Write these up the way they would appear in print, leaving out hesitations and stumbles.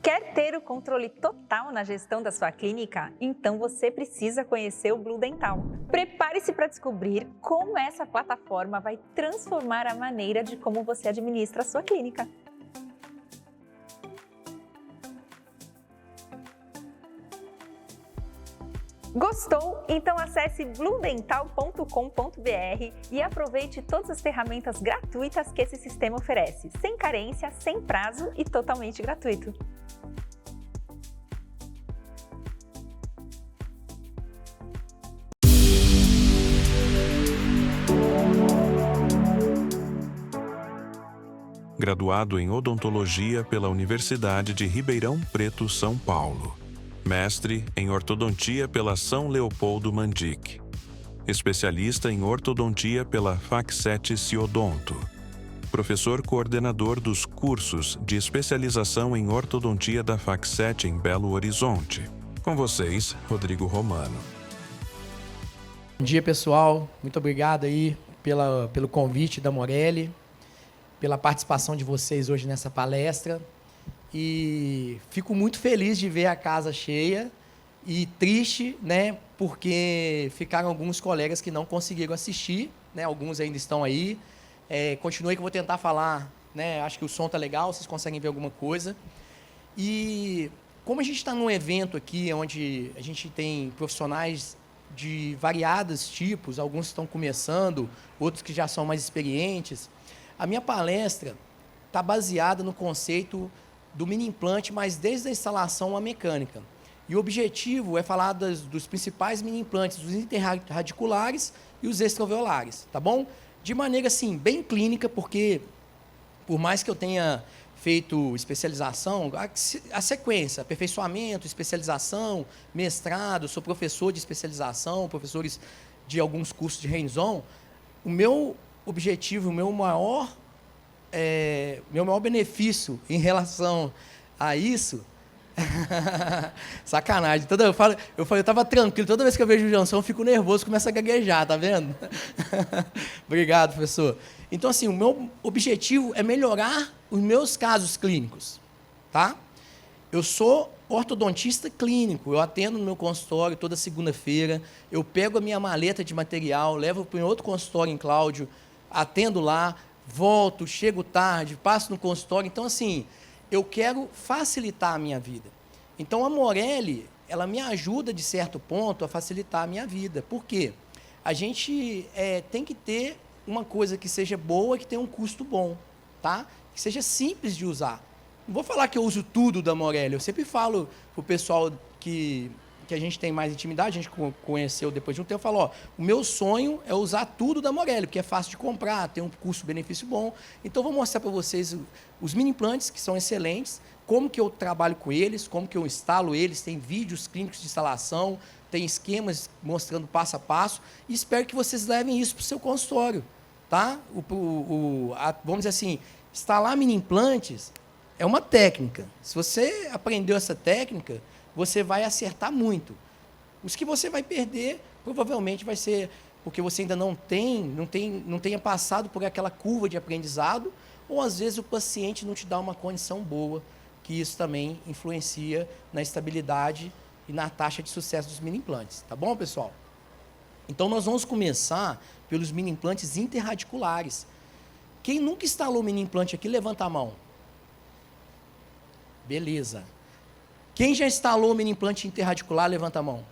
Quer ter o controle total na gestão da sua clínica? Então você precisa conhecer o Blue Dental. Prepare-se para descobrir como essa plataforma vai transformar a maneira de como você administra a sua clínica. Gostou? Então acesse bluedental.com.br e aproveite todas as ferramentas gratuitas que esse sistema oferece, sem carência, sem prazo e totalmente gratuito. Graduado em Odontologia pela Universidade de Ribeirão Preto, São Paulo. Mestre em Ortodontia pela São Leopoldo Mandic. Especialista em Ortodontia pela Fac7 Ciodonto. Professor coordenador dos cursos de especialização em Ortodontia da Fac7 em Belo Horizonte. Com vocês, Rodrigo Romano. Bom dia, pessoal. Muito obrigado aí pelo convite da Morelli, pela participação de vocês hoje nessa palestra. E fico muito feliz de ver a casa cheia e triste, né, porque ficaram alguns colegas que não conseguiram assistir, né, alguns ainda estão aí. Continue que eu vou tentar falar, né, acho que o som está legal, vocês conseguem ver alguma coisa. E como a gente está num evento aqui onde a gente tem profissionais de variados tipos, alguns estão começando, outros que já são mais experientes, a minha palestra está baseada no conceito do mini implante, mas desde a instalação à mecânica. E o objetivo é falar dos principais mini implantes, dos interradiculares e os extraovelares, tá bom? De maneira, assim, bem clínica, porque por mais que eu tenha feito especialização, a sequência, aperfeiçoamento, especialização, mestrado, sou professor de especialização, professores de alguns cursos de hands-on, o meu objetivo, o meu maior benefício em relação a isso... Sacanagem. Eu estava tranquilo. Toda vez que eu vejo o Jansson, eu fico nervoso, começo a gaguejar, tá vendo? Obrigado, professor. Então, assim, o meu objetivo é melhorar os meus casos clínicos, tá? Eu sou ortodontista clínico, eu atendo no meu consultório toda segunda-feira, eu pego a minha maleta de material, levo para um outro consultório em Cláudio, atendo lá, volto, chego tarde, passo no consultório. Então, assim, eu quero facilitar a minha vida. Então, a Morelli, ela me ajuda, de certo ponto, a facilitar a minha vida. Por quê? A gente tem que ter uma coisa que seja boa, que tenha um custo bom, tá? Que seja simples de usar. Não vou falar que eu uso tudo da Morelli, eu sempre falo para o pessoal que a gente tem mais intimidade, a gente conheceu depois de um tempo, eu falo, ó, o meu sonho é usar tudo da Morelli, porque é fácil de comprar, tem um custo-benefício bom. Então, vou mostrar para vocês os mini implantes, que são excelentes, como que eu trabalho com eles, como que eu instalo eles, tem vídeos clínicos de instalação, tem esquemas mostrando passo a passo, e espero que vocês levem isso para o seu consultório, tá? Vamos dizer assim, instalar mini implantes é uma técnica. Se você aprendeu essa técnica, você vai acertar muito. Os que você vai perder, provavelmente vai ser porque você ainda não tenha passado por aquela curva de aprendizado, ou às vezes o paciente não te dá uma condição boa, que isso também influencia na estabilidade e na taxa de sucesso dos mini implantes. Tá bom, pessoal? Então, nós vamos começar pelos mini implantes interradiculares. Quem nunca instalou mini implante aqui, levanta a mão. Beleza. Quem já instalou o mini implante interradicular, levanta a mão.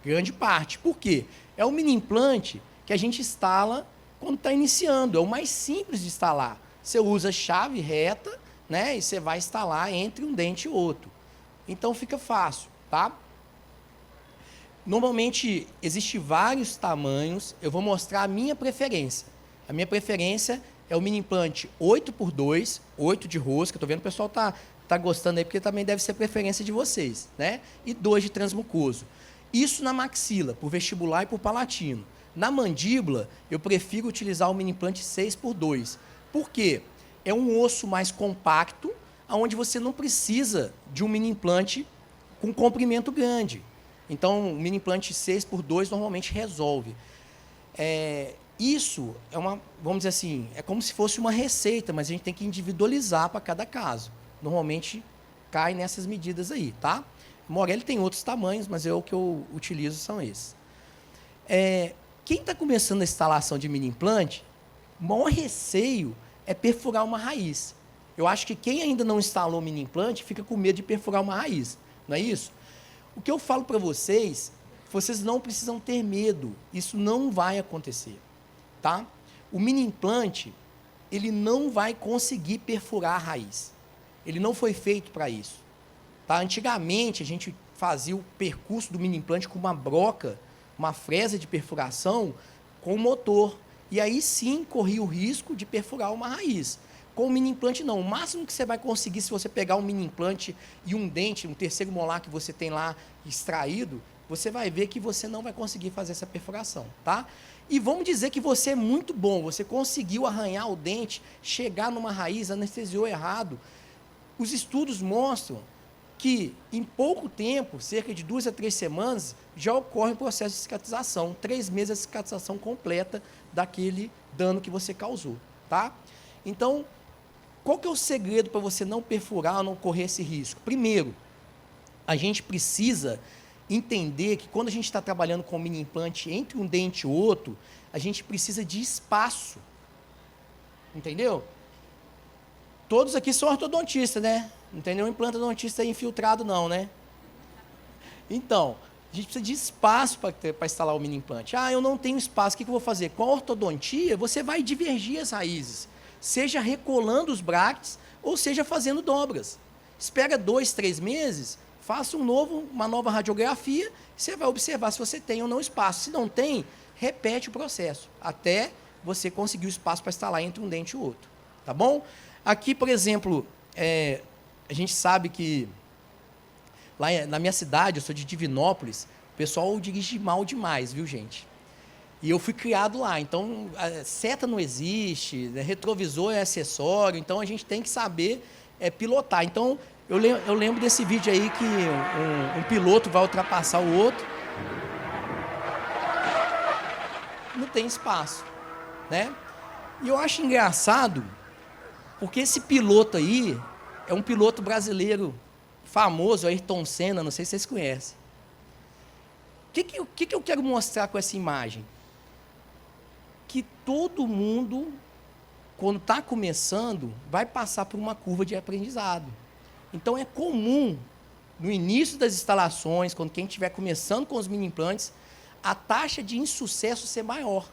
Grande parte. Por quê? É o mini implante que a gente instala quando está iniciando. É o mais simples de instalar. Você usa chave reta, né, e você vai instalar entre um dente e outro. Então, fica fácil, tá? Normalmente, existem vários tamanhos. Eu vou mostrar a minha preferência. A minha preferência é o mini implante 8x2, 8 de rosca. Estou vendo o pessoal tá gostando aí, porque também deve ser a preferência de vocês, né? E 2 de transmucoso. Isso na maxila, por vestibular e por palatino. Na mandíbula, eu prefiro utilizar o mini implante 6x2. Por quê? É um osso mais compacto, onde você não precisa de um mini implante com comprimento grande. Então, o mini implante 6x2 normalmente resolve. Isso é vamos dizer assim, é como se fosse uma receita, mas a gente tem que individualizar para cada caso. Normalmente, cai nessas medidas aí, tá? Morelli tem outros tamanhos, mas o que eu utilizo são esses. Quem está começando a instalação de mini implante, o maior receio é perfurar uma raiz. Eu acho que quem ainda não instalou mini implante fica com medo de perfurar uma raiz, não é isso? O que eu falo para vocês, vocês não precisam ter medo, isso não vai acontecer, tá? O mini implante, ele não vai conseguir perfurar a raiz. Ele não foi feito para isso. Tá? Antigamente, a gente fazia o percurso do mini implante com uma broca, uma fresa de perfuração com motor. E aí sim corria o risco de perfurar uma raiz. Com o mini implante não. O máximo que você vai conseguir se você pegar um mini implante e um dente, um terceiro molar que você tem lá extraído, você vai ver que você não vai conseguir fazer essa perfuração, tá? E vamos dizer que você é muito bom, você conseguiu arranhar o dente, chegar numa raiz, anestesiou errado. Os estudos mostram que em pouco tempo, cerca de 2 a 3 semanas, já ocorre um processo de cicatrização, 3 meses de cicatrização completa daquele dano que você causou, tá? Então, qual que é o segredo para você não perfurar ou não correr esse risco? Primeiro, a gente precisa entender que quando a gente está trabalhando com mini implante entre um dente e outro, a gente precisa de espaço, entendeu? Todos aqui são ortodontistas, né? Não tem nenhum implantodontista infiltrado não, né? Então, a gente precisa de espaço para instalar o mini implante. Ah, eu não tenho espaço, o que eu vou fazer? Com a ortodontia, você vai divergir as raízes, seja recolando os brackets, ou seja fazendo dobras. Espera 2, 3 meses, faça uma nova radiografia, você vai observar se você tem ou não espaço. Se não tem, repete o processo, até você conseguir o espaço para instalar entre um dente e o outro. Tá bom? Aqui, por exemplo, a gente sabe que lá na minha cidade, eu sou de Divinópolis, o pessoal dirige mal demais, viu, gente? E eu fui criado lá, então seta não existe, retrovisor é acessório, então a gente tem que saber pilotar. Então, eu lembro desse vídeo aí que um piloto vai ultrapassar o outro, não tem espaço, né? E eu acho engraçado, porque esse piloto aí é um piloto brasileiro famoso, Ayrton Senna, não sei se vocês conhecem. O que eu quero mostrar com essa imagem? Que todo mundo, quando está começando, vai passar por uma curva de aprendizado. Então, é comum, no início das instalações, quando quem estiver começando com os mini implantes, a taxa de insucesso ser maior.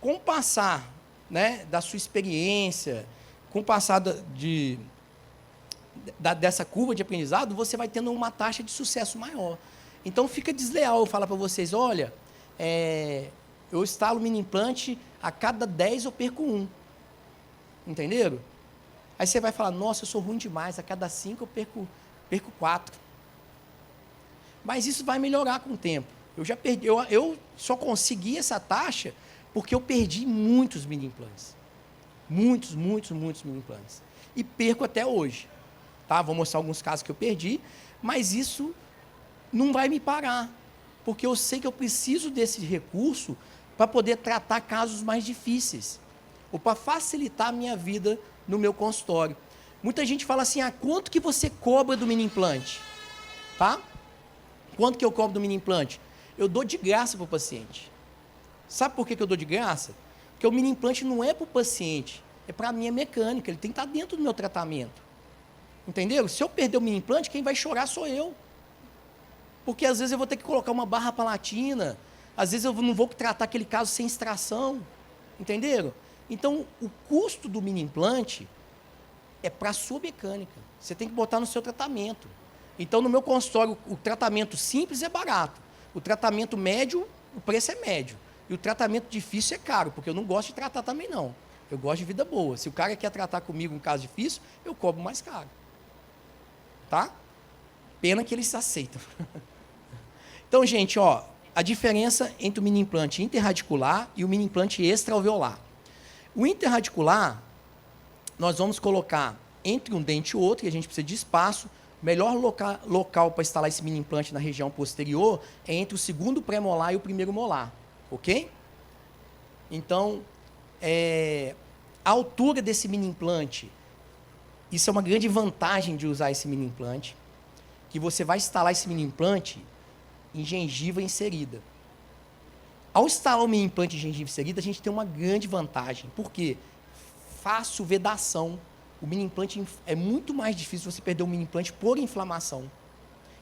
Com o passar, né, da sua experiência, com o passar dessa curva de aprendizado, você vai tendo uma taxa de sucesso maior. Então, fica desleal eu falar para vocês, olha, eu instalo mini implante, a cada 10 eu perco 1. Entenderam? Aí você vai falar, nossa, eu sou ruim demais, a cada 5 eu perco 4. Mas isso vai melhorar com o tempo. Eu só consegui essa taxa porque eu perdi muitos mini implantes. Muitos mini implantes. E perco até hoje. Tá? Vou mostrar alguns casos que eu perdi, mas isso não vai me parar, porque eu sei que eu preciso desse recurso para poder tratar casos mais difíceis, ou para facilitar a minha vida no meu consultório. Muita gente fala assim, quanto que você cobra do mini implante? Tá? Quanto que eu cobro do mini implante? Eu dou de graça para o paciente. Sabe por que eu dou de graça? Porque o mini implante não é para o paciente, é para a minha mecânica, ele tem que estar dentro do meu tratamento. Entenderam? Se eu perder o mini implante, quem vai chorar sou eu. Porque às vezes eu vou ter que colocar uma barra palatina, às vezes eu não vou tratar aquele caso sem extração. Entenderam? Então, o custo do mini implante é para a sua mecânica. Você tem que botar no seu tratamento. Então, no meu consultório, o tratamento simples é barato. O tratamento médio, o preço é médio. E o tratamento difícil é caro, porque eu não gosto de tratar também não. Eu gosto de vida boa. Se o cara quer tratar comigo um caso difícil, eu cobro mais caro. Tá? Pena que eles aceitam. Então, gente, a diferença entre o mini implante interradicular e o mini implante extraalveolar. O interradicular, nós vamos colocar entre um dente e outro, e a gente precisa de espaço. O melhor local para instalar esse mini implante na região posterior é entre o segundo pré-molar e o primeiro molar. Ok? Então, a altura desse mini implante Isso é uma grande vantagem de usar esse mini implante, que você vai instalar esse mini implante em gengiva inserida. Ao instalar o mini implante em gengiva inserida, a gente tem uma grande vantagem. Por quê? Fácil vedação. O mini implante é muito mais difícil você perder um mini implante por inflamação.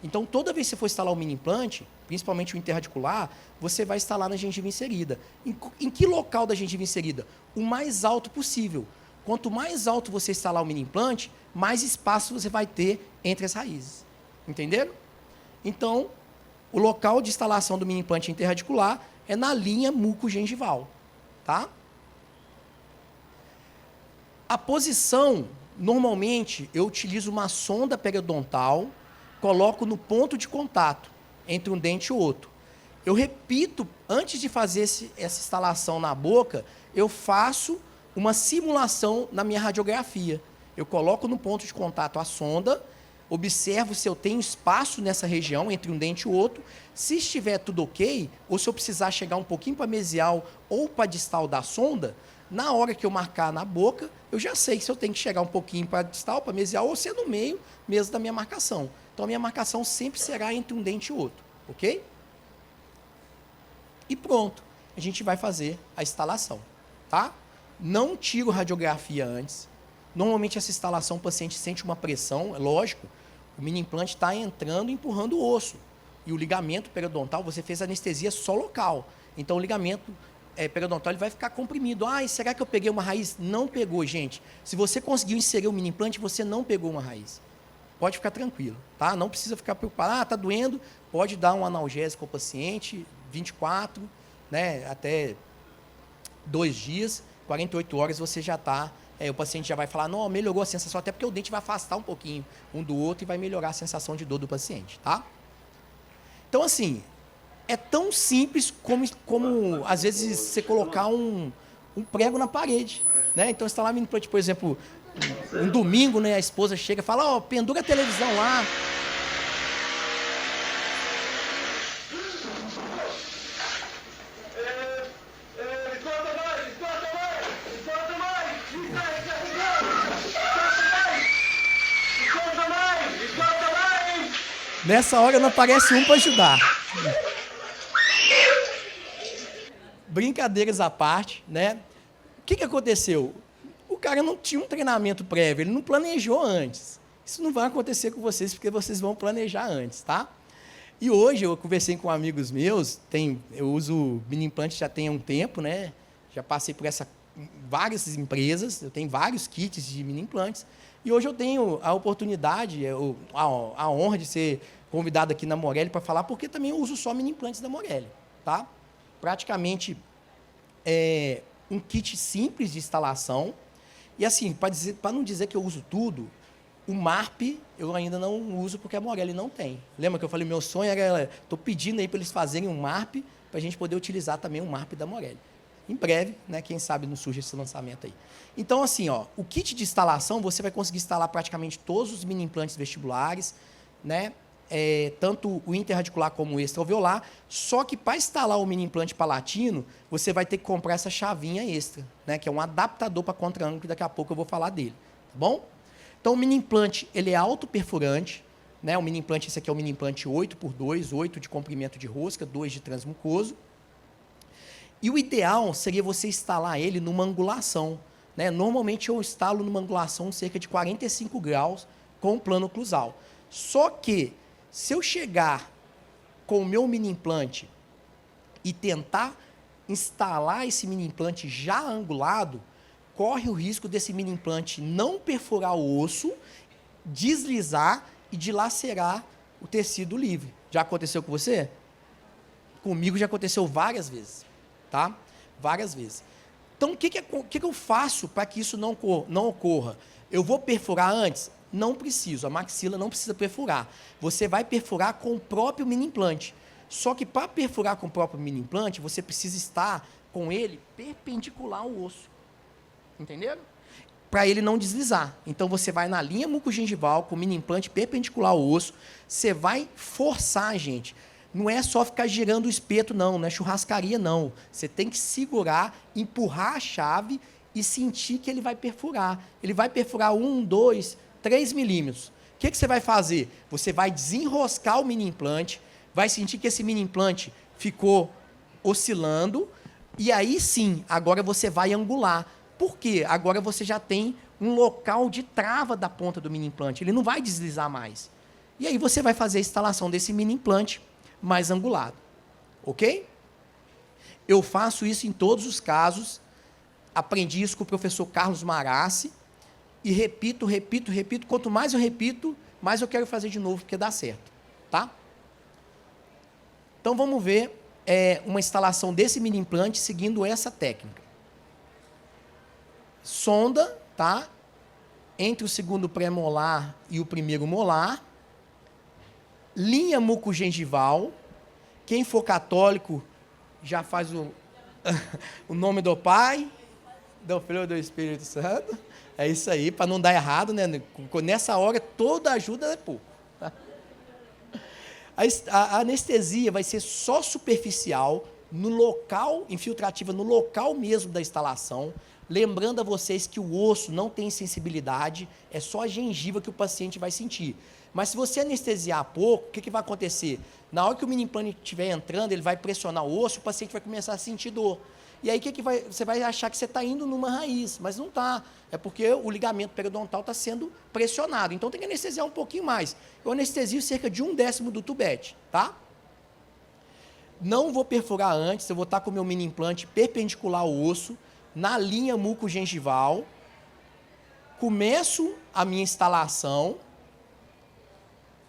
Então, toda vez que você for instalar o mini implante, principalmente o interradicular, você vai instalar na gengiva inserida. Em que local da gengiva inserida? O mais alto possível. Quanto mais alto você instalar o mini implante, mais espaço você vai ter entre as raízes. Entenderam? Então, o local de instalação do mini implante interradicular é na linha mucogengival. Tá? A posição, normalmente, eu utilizo uma sonda periodontal, coloco no ponto de contato entre um dente e o outro. Eu repito, antes de fazer essa instalação na boca, eu faço uma simulação na minha radiografia. Eu coloco no ponto de contato a sonda, observo se eu tenho espaço nessa região entre um dente e o outro. Se estiver tudo ok, ou se eu precisar chegar um pouquinho para mesial ou para distal da sonda, na hora que eu marcar na boca, eu já sei se eu tenho que chegar um pouquinho para distal, para mesial, ou se é no meio mesmo da minha marcação. Então, a minha marcação sempre será entre um dente e outro, ok? E pronto, a gente vai fazer a instalação, tá? Não tiro radiografia antes. Normalmente, essa instalação, o paciente sente uma pressão, é lógico, o mini implante está entrando e empurrando o osso. E o ligamento periodontal, você fez anestesia só local. Então, o ligamento periodontal ele vai ficar comprimido. Ah, será que eu peguei uma raiz? Não pegou, gente. Se você conseguiu inserir o mini implante, você não pegou uma raiz. Pode ficar tranquilo, tá? Não precisa ficar preocupado. Ah, está doendo, pode dar um analgésico ao paciente, 24, né, até 2 dias, 48 horas você já está, o paciente já vai falar, não, melhorou a sensação, até porque o dente vai afastar um pouquinho um do outro e vai melhorar a sensação de dor do paciente, tá? Então, assim, é tão simples como às vezes, você colocar um prego na parede, né? Então, instalar mini implante, por exemplo, um domingo, né, a esposa chega e fala, pendura a televisão lá. Nessa hora não aparece um para ajudar. Brincadeiras à parte, né? O que aconteceu? O cara não tinha um treinamento prévio, ele não planejou antes. Isso não vai acontecer com vocês, porque vocês vão planejar antes, tá? E hoje eu conversei com amigos meus, eu uso mini implante já tem um tempo, né? Já passei por várias empresas, eu tenho vários kits de mini implantes, e hoje eu tenho a oportunidade, a honra de ser convidado aqui na Morelli para falar, porque também eu uso só mini implantes da Morelli, tá? Praticamente um kit simples de instalação. E assim, para não dizer que eu uso tudo, o MARP eu ainda não uso porque a Morelli não tem. Lembra que eu falei, meu sonho era, estou pedindo aí para eles fazerem um MARP, para a gente poder utilizar também o MARP da Morelli. Em breve, né, quem sabe não surge esse lançamento aí. Então, assim, o kit de instalação, você vai conseguir instalar praticamente todos os mini implantes vestibulares, né? Tanto o interradicular como o extraoveolar, só que para instalar o mini implante palatino, você vai ter que comprar essa chavinha extra, né, que é um adaptador para contra-ângulo, que daqui a pouco eu vou falar dele, tá bom? Então, o mini implante, ele é autoperfurante, né, o mini implante, esse aqui é o mini implante 8x2, 8 de comprimento de rosca, 2 de transmucoso, e o ideal seria você instalar ele numa angulação, né? Normalmente eu instalo numa angulação cerca de 45 graus com o plano oclusal. Só que, se eu chegar com o meu mini implante e tentar instalar esse mini implante já angulado, corre o risco desse mini implante não perfurar o osso, deslizar e dilacerar o tecido livre. Já aconteceu com você? Comigo já aconteceu várias vezes, tá? Várias vezes. Então, o que eu faço para que isso não ocorra? Eu vou perfurar antes? Não preciso, a maxila não precisa perfurar. Você vai perfurar com o próprio mini implante. Só que para perfurar com o próprio mini implante, você precisa estar com ele perpendicular ao osso. Entenderam? Para ele não deslizar. Então, você vai na linha mucogengival com o mini implante perpendicular ao osso, você vai forçar, gente. Não é só ficar girando o espeto, não é churrascaria, não. Você tem que segurar, empurrar a chave e sentir que ele vai perfurar. Ele vai perfurar 1, 2, 3 milímetros. O que você vai fazer? Você vai desenroscar o mini implante, vai sentir que esse mini implante ficou oscilando, e aí sim, agora você vai angular. Por quê? Agora você já tem um local de trava da ponta do mini implante, ele não vai deslizar mais. E aí você vai fazer a instalação desse mini implante mais angulado. Ok? Eu faço isso em todos os casos, aprendi isso com o professor Carlos Marassi, e repito. Quanto mais eu repito, mais eu quero fazer de novo, porque dá certo. Tá? Então vamos ver uma instalação desse mini implante seguindo essa técnica. Sonda, tá? Entre o segundo pré-molar e o primeiro molar. Linha mucogengival. Quem for católico já faz o nome do Pai, do Filho e do Espírito Santo. É isso aí, para não dar errado, né? Nessa hora, toda ajuda é pouco. Tá? A anestesia vai ser só superficial, no local, infiltrativa, no local mesmo da instalação. Lembrando a vocês que o osso não tem sensibilidade, é só a gengiva que o paciente vai sentir. Mas se você anestesiar pouco, o que vai acontecer? Na hora que o mini implante estiver entrando, ele vai pressionar o osso, o paciente vai começar a sentir dor. E aí você vai achar que você está indo numa raiz, mas não está. É porque o ligamento periodontal está sendo pressionado. Então tem que anestesiar um pouquinho mais. Eu anestesio cerca de 1/10 do tubete, tá? Não vou perfurar antes, eu vou estar com o meu mini implante perpendicular ao osso, na linha mucogengival. Começo a minha instalação.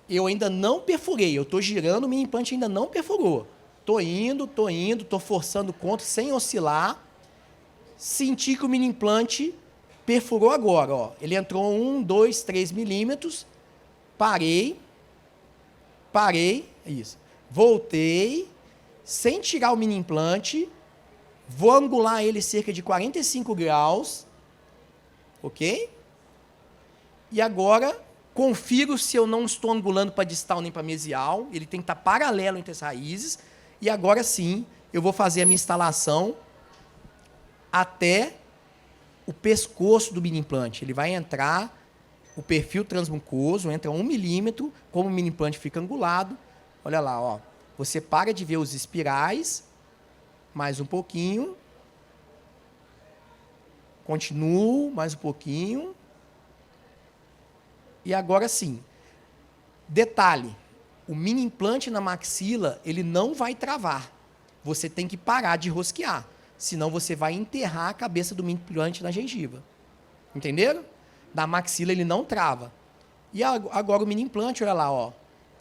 Eu ainda não perfurei, eu estou girando, o mini implante ainda não perfurou. Estou indo, estou forçando contra, sem oscilar. Senti que o mini implante perfurou agora. Ó. Ele entrou 1, 2, 3 milímetros. Parei. Isso. Voltei. Sem tirar o mini implante. Vou angular ele cerca de 45 graus. Ok? E agora, confiro se eu não estou angulando para distal nem para mesial. Ele tem que estar paralelo entre as raízes. E agora sim, eu vou fazer a minha instalação até o pescoço do mini implante. Ele vai entrar, o perfil transmucoso, entra 1 milímetro, como o mini implante fica angulado. Olha lá, ó. Você para de ver os espirais, mais um pouquinho. Continuo, mais um pouquinho. E agora sim. Detalhe. O mini implante na maxila, ele não vai travar. Você tem que parar de rosquear. Senão você vai enterrar a cabeça do mini implante na gengiva. Entenderam? Na maxila ele não trava. E agora o mini implante, olha lá, ó.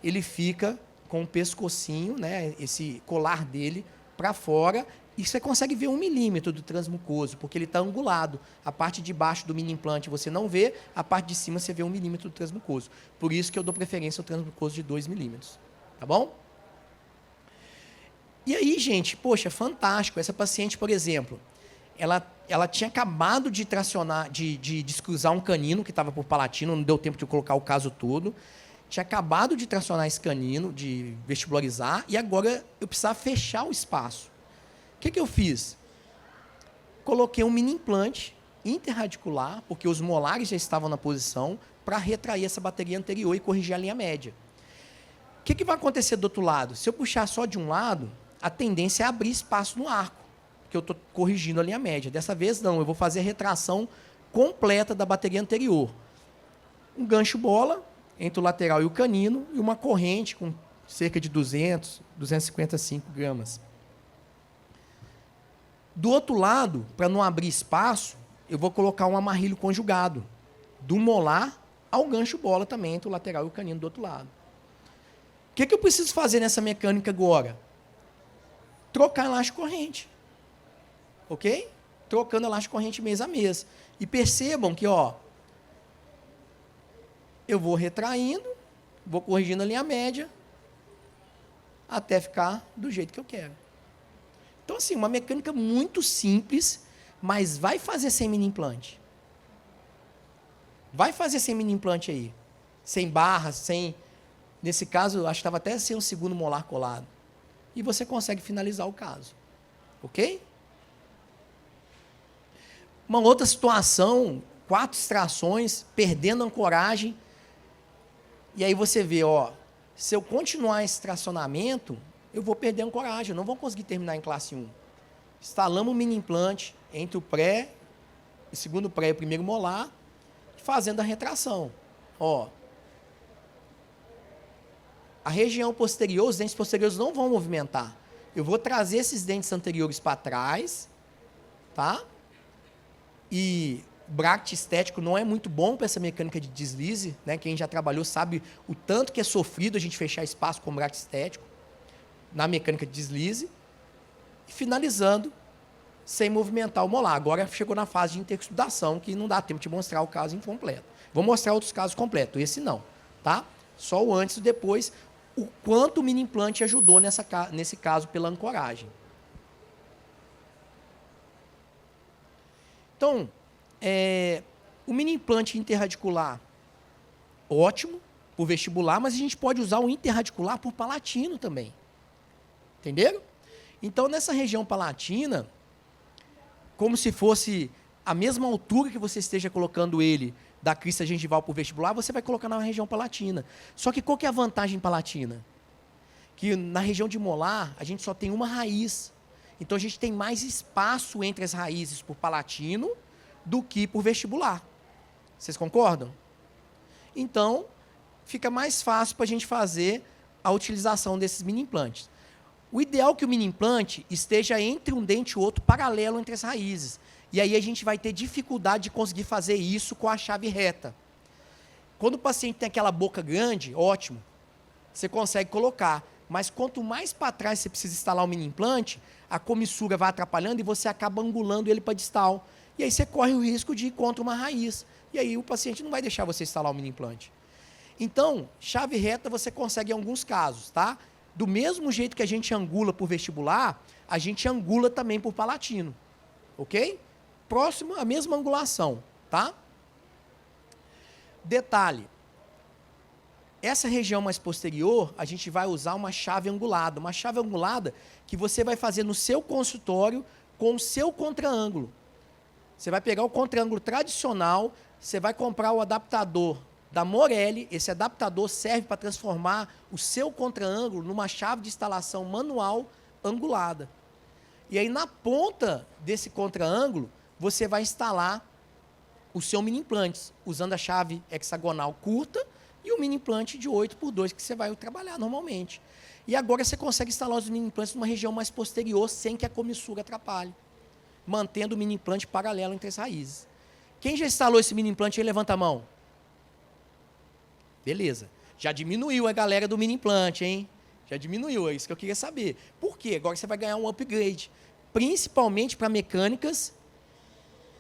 Ele fica com o pescocinho, né, esse colar dele para fora. E você consegue ver 1 milímetro do transmucoso, porque ele está angulado. A parte de baixo do mini implante você não vê, a parte de cima você vê 1 milímetro do transmucoso. Por isso que eu dou preferência ao transmucoso de 2 milímetros. Tá bom? E aí, gente, poxa, fantástico. Essa paciente, por exemplo, ela tinha acabado de tracionar, de descruzar um canino que estava por palatino, não deu tempo de eu colocar o caso todo. Tinha acabado de tracionar esse canino, de vestibularizar, e agora eu precisava fechar o espaço. O que eu fiz? Coloquei um mini implante interradicular, porque os molares já estavam na posição, para retrair essa bateria anterior e corrigir a linha média. O que vai acontecer do outro lado? Se eu puxar só de um lado, a tendência é abrir espaço no arco, porque eu estou corrigindo a linha média. Dessa vez não, eu vou fazer a retração completa da bateria anterior. Um gancho bola entre o lateral e o canino, e uma corrente com cerca de 255 gramas. Do outro lado, para não abrir espaço, eu vou colocar um amarrilho conjugado, do molar ao gancho bola também, entre o lateral e o canino do outro lado. O que eu preciso fazer nessa mecânica agora? Trocar elástico corrente. Ok? Trocando elástico corrente mês a mês. E percebam que, ó, eu vou retraindo, vou corrigindo a linha média, até ficar do jeito que eu quero. Então, assim, uma mecânica muito simples, mas vai fazer sem mini implante. Vai fazer sem mini implante aí. Sem barras, sem... Nesse caso, acho que estava até sem um segundo molar colado. E você consegue finalizar o caso. Ok? Uma outra situação, 4 extrações, perdendo a ancoragem. E aí você vê, ó, se eu continuar esse tracionamento, eu vou perder a ancoragem, eu não vou conseguir terminar em classe 1. Instalamos um mini implante entre o pré, o segundo pré e o primeiro molar, fazendo a retração. Ó, a região posterior, os dentes posteriores não vão movimentar. Eu vou trazer esses dentes anteriores para trás, tá? E o bracte estético não é muito bom para essa mecânica de deslize, né? Quem já trabalhou sabe o tanto que é sofrido a gente fechar espaço com o bracte estético na mecânica de deslize. E finalizando, sem movimentar o molar. Agora chegou na fase de interexudação, que não dá tempo de mostrar o caso incompleto. Vou mostrar outros casos completos, esse não, tá? Só o antes e o depois, o quanto o mini implante ajudou nesse caso pela ancoragem. Então, o mini implante interradicular, ótimo, por vestibular, mas a gente pode usar o interradicular por palatino também. Entenderam? Então, nessa região palatina, como se fosse a mesma altura que você esteja colocando ele da crista gengival por vestibular, você vai colocar na região palatina. Só que qual que é a vantagem palatina? Que na região de molar, a gente só tem uma raiz. Então, a gente tem mais espaço entre as raízes por palatino do que por vestibular. Vocês concordam? Então, fica mais fácil para a gente fazer a utilização desses mini implantes. O ideal é que o mini implante esteja entre um dente e outro, paralelo entre as raízes. E aí a gente vai ter dificuldade de conseguir fazer isso com a chave reta. Quando o paciente tem aquela boca grande, ótimo, você consegue colocar. Mas quanto mais para trás você precisa instalar o mini implante, a comissura vai atrapalhando e você acaba angulando ele para distal. E aí você corre o risco de ir contra uma raiz. E aí o paciente não vai deixar você instalar o mini implante. Então, chave reta você consegue em alguns casos, tá? Do mesmo jeito que a gente angula por vestibular, a gente angula também por palatino. Ok? Próximo, a mesma angulação, tá? Detalhe. Essa região mais posterior, a gente vai usar uma chave angulada. Uma chave angulada que você vai fazer no seu consultório com o seu contraângulo. Você vai pegar o contraângulo tradicional, você vai comprar o adaptador da Morelli. Esse adaptador serve para transformar o seu contraângulo numa chave de instalação manual angulada. E aí, na ponta desse contraângulo, você vai instalar o seu mini implante, usando a chave hexagonal curta e o mini implante de 8x2, que você vai trabalhar normalmente. E agora você consegue instalar os mini implantes numa região mais posterior, sem que a comissura atrapalhe, mantendo o mini implante paralelo entre as raízes. Quem já instalou esse mini implante aí, levanta a mão. Beleza. Já diminuiu a galera do mini implante, hein? Já diminuiu, é isso que eu queria saber. Por quê? Agora você vai ganhar um upgrade, principalmente para mecânicas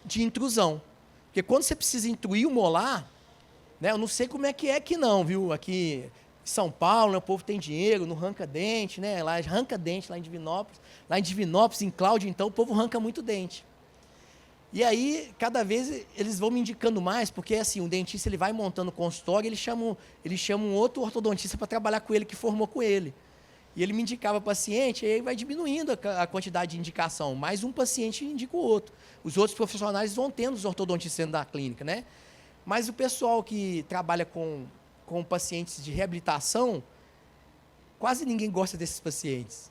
de intrusão. Porque quando você precisa intruir o molar, né, eu não sei como é que aqui não, viu? Aqui em São Paulo, né, o povo tem dinheiro, não arranca dente, né? Lá arranca dente lá em Divinópolis. Lá em Divinópolis, em Cláudio, então, o povo arranca muito dente. E aí, cada vez, eles vão me indicando mais, porque assim, o dentista ele vai montando o consultório, ele chama um outro ortodontista para trabalhar com ele, que formou com ele. E ele me indicava paciente, e aí vai diminuindo a quantidade de indicação. Mais um paciente indica o outro. Os outros profissionais vão tendo os ortodontistas dentro da clínica, né? Mas o pessoal que trabalha com pacientes de reabilitação, quase ninguém gosta desses pacientes.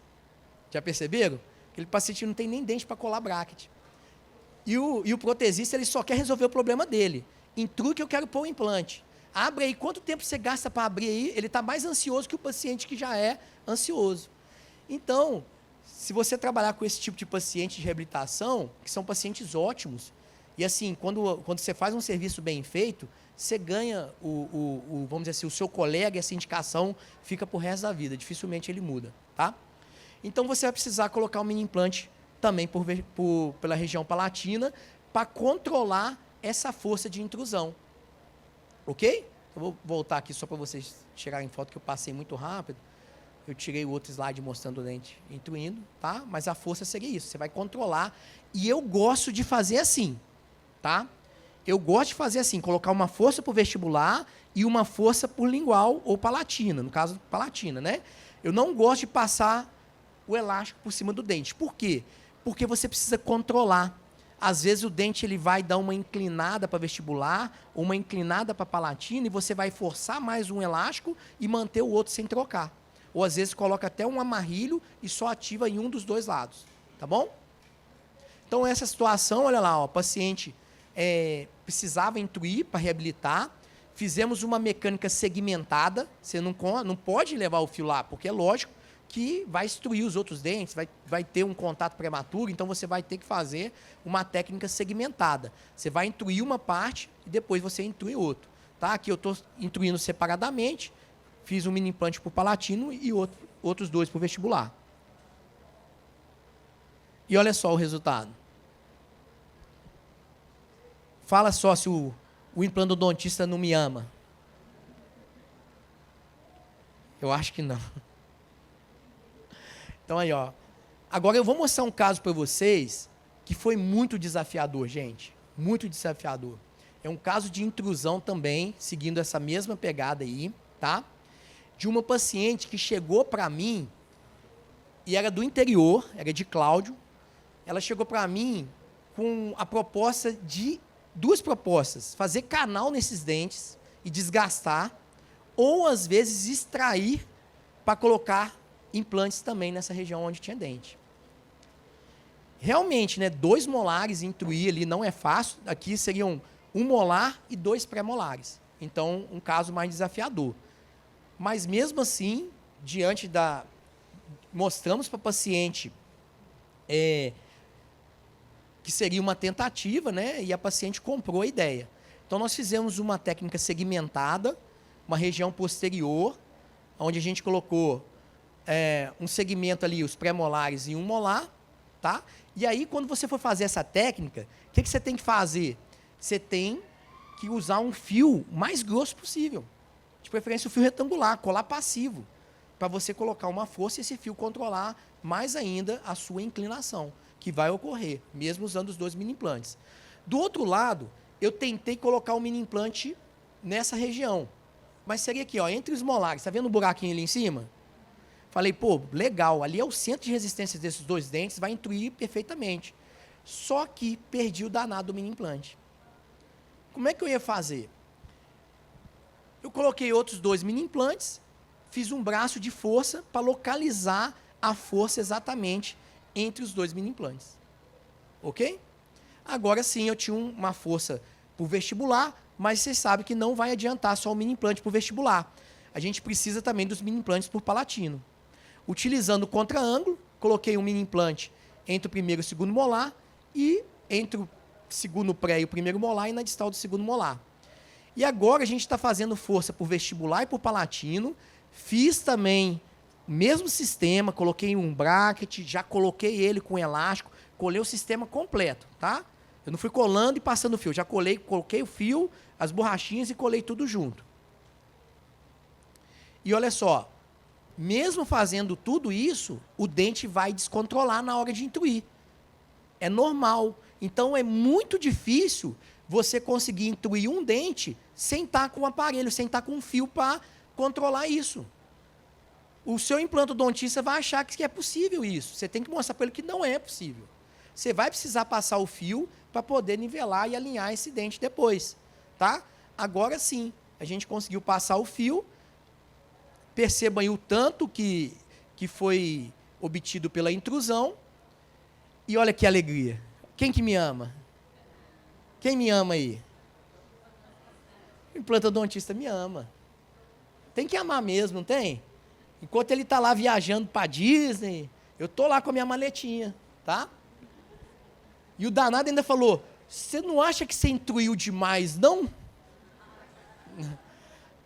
Já perceberam? Aquele paciente não tem nem dente para colar bracket. E o protesista ele só quer resolver o problema dele. Intrui que eu quero pôr o implante. Abre aí, quanto tempo você gasta para abrir aí? Ele está mais ansioso que o paciente que já é ansioso. Então, se você trabalhar com esse tipo de paciente de reabilitação, que são pacientes ótimos, e assim, quando você faz um serviço bem feito, você ganha, vamos dizer assim, o seu colega, essa indicação fica pro resto da vida, dificilmente ele muda, tá? Então, você vai precisar colocar um mini implante também pela região palatina para controlar essa força de intrusão. Ok? Eu vou voltar aqui só para vocês tirarem foto, que eu passei muito rápido. Eu tirei o outro slide mostrando o dente intruindo, tá? Mas a força seria isso, você vai controlar. E eu gosto de fazer assim, tá? Eu gosto de fazer assim, colocar uma força por vestibular e uma força por lingual ou palatina, no caso palatina, né? Eu não gosto de passar o elástico por cima do dente. Por quê? Porque você precisa controlar. Às vezes o dente ele vai dar uma inclinada para vestibular, uma inclinada para palatina, e você vai forçar mais um elástico e manter o outro sem trocar. Ou às vezes coloca até um amarrilho e só ativa em um dos dois lados. Tá bom? Então essa situação, olha lá, ó, o paciente precisava intruir para reabilitar. Fizemos uma mecânica segmentada. Você não pode levar o fio lá, porque é lógico que vai destruir os outros dentes, vai ter um contato prematuro, então você vai ter que fazer uma técnica segmentada. Você vai intruir uma parte e depois você intrui outro. Tá? Aqui eu estou intruindo separadamente, fiz um mini implante por palatino e outros dois por vestibular. E olha só o resultado. Fala só se o implantodontista não me ama. Eu acho que não. Então aí, ó. Agora eu vou mostrar um caso para vocês que foi muito desafiador, gente. Muito desafiador. É um caso de intrusão também, seguindo essa mesma pegada aí, tá? De uma paciente que chegou para mim e era do interior, era de Cláudio. Ela chegou para mim com a proposta de duas propostas: fazer canal nesses dentes e desgastar, ou às vezes extrair para colocar implantes também nessa região onde tinha dente. Realmente, né, 2 molares intruir ali não é fácil. Aqui seriam 1 molar e 2 pré-molares. Então, um caso mais desafiador. Mas mesmo assim, diante da... mostramos para a paciente que seria uma tentativa, né, e a paciente comprou a ideia. Então, nós fizemos uma técnica segmentada, uma região posterior, onde a gente colocou um segmento ali, os pré-molares e 1 molar, tá? E aí, quando você for fazer essa técnica, o que você tem que fazer? Você tem que usar um fio mais grosso possível. De preferência, o fio retangular, colar passivo, para você colocar uma força e esse fio controlar mais ainda a sua inclinação, que vai ocorrer, mesmo usando os 2 mini implantes. Do outro lado, eu tentei colocar um mini implante nessa região, mas seria aqui, ó, entre os molares. Está vendo o buraquinho ali em cima? Falei, pô, legal, ali é o centro de resistência desses 2 dentes, vai intruir perfeitamente. Só que perdi o danado do mini implante. Como é que eu ia fazer? Eu coloquei outros 2 mini implantes, fiz um braço de força para localizar a força exatamente entre os 2 mini implantes. Ok? Agora sim, eu tinha uma força por vestibular, mas você sabe que não vai adiantar só o mini implante por vestibular. A gente precisa também dos mini implantes por palatino. Utilizando o contra-ângulo, coloquei um mini implante entre o primeiro e o segundo molar e entre o segundo pré e o primeiro molar e na distal do segundo molar. E agora a gente está fazendo força por vestibular e por palatino. Fiz também o mesmo sistema, coloquei um bracket, já coloquei ele com elástico, colei o sistema completo, tá? Eu não fui colando e passando o fio, já coloquei o fio, as borrachinhas e colei tudo junto. E olha só, mesmo fazendo tudo isso, o dente vai descontrolar na hora de intruir. É normal. Então, é muito difícil você conseguir intruir um dente sem estar com o aparelho, sem estar com um fio para controlar isso. O seu implantodontista vai achar que é possível isso. Você tem que mostrar para ele que não é possível. Você vai precisar passar o fio para poder nivelar e alinhar esse dente depois. Tá? Agora sim, a gente conseguiu passar o fio. Percebam aí o tanto que foi obtido pela intrusão. E olha que alegria. Quem que me ama? Quem me ama aí? O implantodontista me ama. Tem que amar mesmo, não tem? Enquanto ele está lá viajando para Disney, eu estou lá com a minha maletinha, tá? E o danado ainda falou, você não acha que você intruiu demais, não?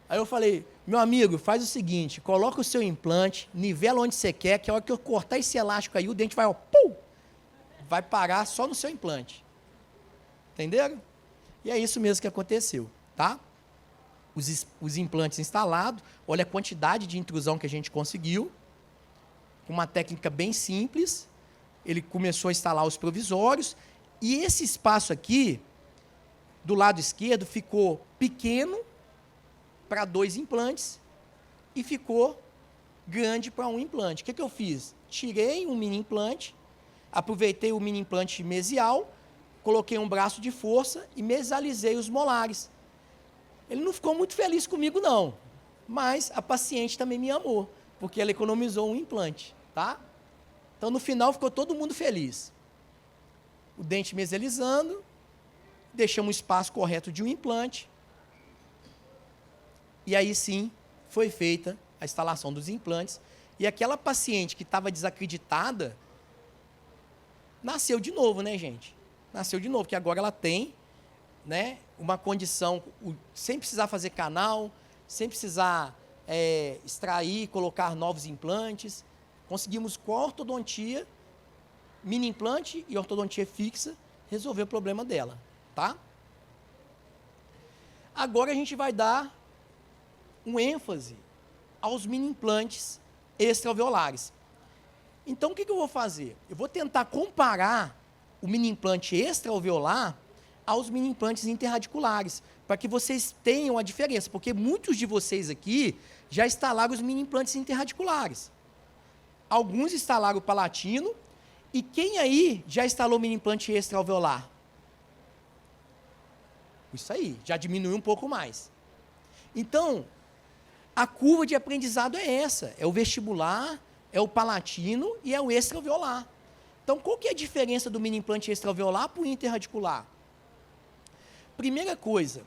Aí eu falei, meu amigo, faz o seguinte, coloca o seu implante, nivela onde você quer, que a hora que eu cortar esse elástico aí, o dente vai, ó, pum, vai parar só no seu implante. Entenderam? E é isso mesmo que aconteceu, tá? Os implantes instalados, olha a quantidade de intrusão que a gente conseguiu, com uma técnica bem simples. Ele começou a instalar os provisórios, e esse espaço aqui, do lado esquerdo, ficou pequeno para 2 implantes e ficou grande para 1 implante. O que eu fiz? Tirei um mini implante, aproveitei o mini implante mesial, coloquei um braço de força e mesalizei os molares. Ele não ficou muito feliz comigo, não. Mas a paciente também me amou, porque ela economizou um implante, tá? Então, no final, ficou todo mundo feliz. O dente mesalizando, deixamos o espaço correto de um implante, e aí sim, foi feita a instalação dos implantes, e aquela paciente que estava desacreditada, nasceu de novo, né, gente? Nasceu de novo, porque agora ela tem, né, uma condição, sem precisar fazer canal, sem precisar extrair, colocar novos implantes. Conseguimos com a ortodontia, mini implante e ortodontia fixa, resolver o problema dela, tá? Agora a gente vai dar um ênfase aos mini implantes extraalveolares. Então, o que eu vou fazer? Eu vou tentar comparar o mini implante extraalveolar aos mini implantes interradiculares, para que vocês tenham a diferença, porque muitos de vocês aqui já instalaram os mini implantes interradiculares. Alguns instalaram o palatino, e quem aí já instalou o mini implante extraalveolar? Isso aí, já diminuiu um pouco mais. Então, a curva de aprendizado é essa, é o vestibular, é o palatino e é o extraalveolar. Então, qual que é a diferença do mini implante extraalveolar para o interradicular? Primeira coisa,